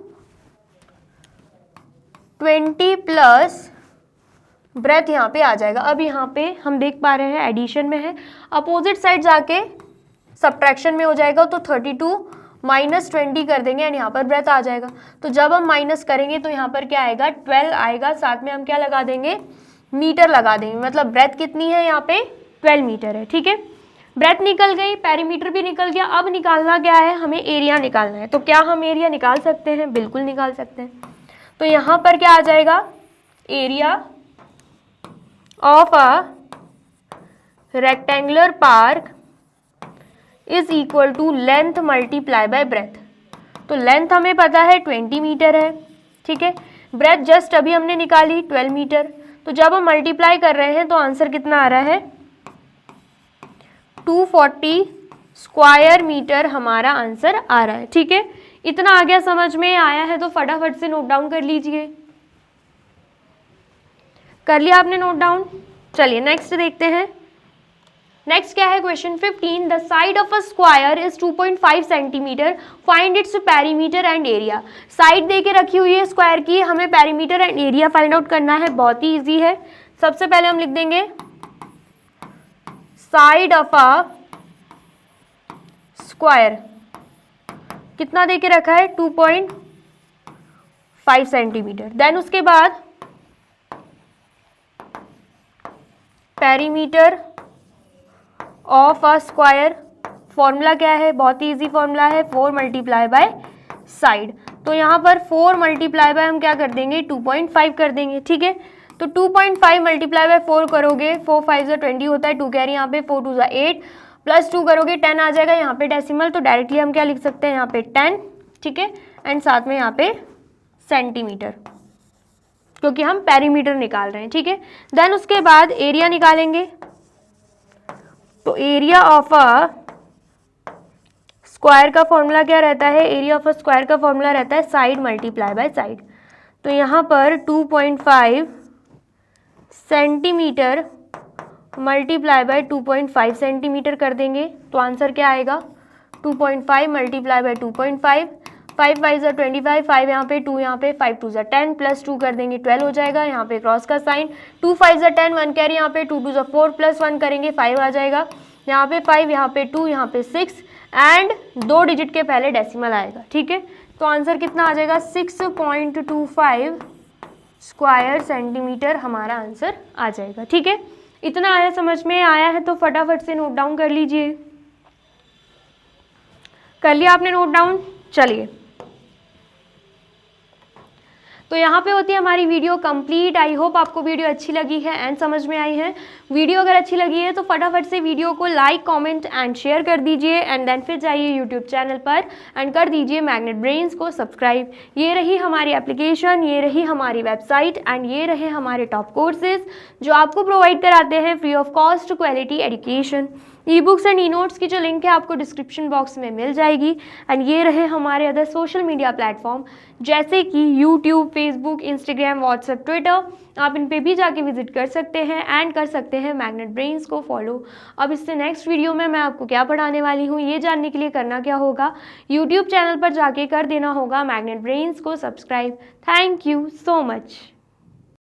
20 plus breadth यहाँ पे आ जाएगा। अब यहाँ पे हम देख पा रहे हैं एडिशन में है, अपोजिट साइड जाके सब्ट्रैक्शन में हो जाएगा, तो 32 माइनस 20 कर देंगे एंड यहाँ पर ब्रेथ आ जाएगा। तो जब हम माइनस करेंगे तो यहाँ पर क्या आएगा? 12 आएगा, साथ में हम क्या लगा देंगे? मीटर लगा देंगे, मतलब ब्रेथ कितनी है यहाँ पे? 12 मीटर है, ठीक है। ब्रेथ निकल गई, पेरीमीटर भी निकल गया। अब निकालना क्या है? हमें एरिया निकालना है। तो क्या हम एरिया निकाल सकते हैं? बिल्कुल निकाल सकते हैं। तो यहाँ पर क्या आ जाएगा? Area of a rectangular park is equal to length multiply by breadth. तो लेंथ हमें पता है 20 मीटर है, ठीक है। ब्रेथ जस्ट अभी हमने निकाली 12 मीटर। तो जब हम मल्टीप्लाई कर रहे हैं तो आंसर कितना आ रहा है? 240 स्क्वायर मीटर हमारा आंसर आ रहा है, ठीक है। इतना आ गया, समझ में आया है? तो फटाफट से नोट डाउन कर लीजिए। कर लिया आपने नोट डाउन? चलिए नेक्स्ट देखते हैं। नेक्स्ट क्या है? Question 15, the side of a square is 2.5 centimetre, find its perimeter and area. Side दे के रखी हुई है स्क्वायर की, हमें perimeter and area find out करना है। बहुत ही इजी है। सबसे पहले हम लिख देंगे साइड ऑफ अ स्क्वायर, कितना दे के रखा है? 2.5 सेंटीमीटर। देन उसके बाद perimeter of a square, formula क्या है? बहुत ही इजी फॉर्मूला है, 4 मल्टीप्लाई बाय साइड। तो यहाँ पर 4 मल्टीप्लाई बाय हम क्या कर देंगे? 2.5 कर देंगे, ठीक है। तो 2.5 मल्टीप्लाई बाय 4 करोगे, 4 5 20 होता है, 2 कैरी यहाँ पे, 4 2 8 प्लस 2 करोगे 10 आ जाएगा यहाँ पे डेसिमल। तो डायरेक्टली हम क्या लिख सकते हैं? यहाँ पे 10, ठीक है। एंड साथ में यहाँ पे सेंटीमीटर, क्योंकि हम पेरीमीटर निकाल रहे हैं, ठीक है। देन उसके बाद एरिया निकालेंगे। तो एरिया ऑफ अ स्क्वायर का फॉर्मूला क्या रहता है? एरिया ऑफ अ स्क्वायर का फॉर्मूला रहता है साइड मल्टीप्लाई बाय साइड। तो यहाँ पर 2.5 सेंटीमीटर मल्टीप्लाई बाय 2.5 सेंटीमीटर कर देंगे। तो आंसर क्या आएगा? 2.5 मल्टीप्लाई बाय 2.5, 5 5 25, 5 यहाँ पे, 2 यहाँ पे, 5 2 10 प्लस 2 कर देंगे 12 हो जाएगा। यहाँ पे क्रॉस का साइन, 2 5 10, 1 कैरी यहाँ पे, 2 2 4 प्लस 1 करेंगे 5 आ जाएगा। यहाँ पे 5, यहाँ पे 2, यहाँ पे 6 एंड 2 डिजिट के पहले डेसिमल आएगा, ठीक है। तो आंसर कितना आ जाएगा? 6.25 स्क्वायर सेंटीमीटर हमारा आंसर आ जाएगा, ठीक है। इतना आया, समझ में आया है? तो फटाफट से नोट डाउन कर लीजिए। कर लिया आपने नोट डाउन? चलिए तो यहाँ पे होती है हमारी वीडियो कंप्लीट। आई होप आपको वीडियो अच्छी लगी है एंड समझ में आई है। वीडियो अगर अच्छी लगी है तो फटाफट से वीडियो को लाइक, कमेंट एंड शेयर कर दीजिए एंड देन फिर जाइए यूट्यूब चैनल पर एंड कर दीजिए मैग्नेट ब्रेन्स को सब्सक्राइब। ये रही हमारी एप्लीकेशन, ये रही हमारी वेबसाइट एंड ये रहे हमारे टॉप कोर्सेज जो आपको प्रोवाइड कराते हैं free of cost quality education. E books and e notes की जो लिंक है आपको डिस्क्रिप्शन बॉक्स में मिल जाएगी एंड ये रहे हमारे अदर सोशल मीडिया प्लेटफॉर्म जैसे कि YouTube, Facebook, Instagram, WhatsApp, Twitter. आप इन पे भी जाके विजिट कर सकते हैं एंड कर सकते हैं मैग्नेट ब्रेन्स को फॉलो। अब इससे नेक्स्ट वीडियो में मैं आपको क्या पढ़ाने वाली हूँ ये जानने के लिए करना क्या होगा, यूट्यूब चैनल पर जाके कर देना होगा मैग्नेट ब्रेन्स को subscribe. Thank you so much.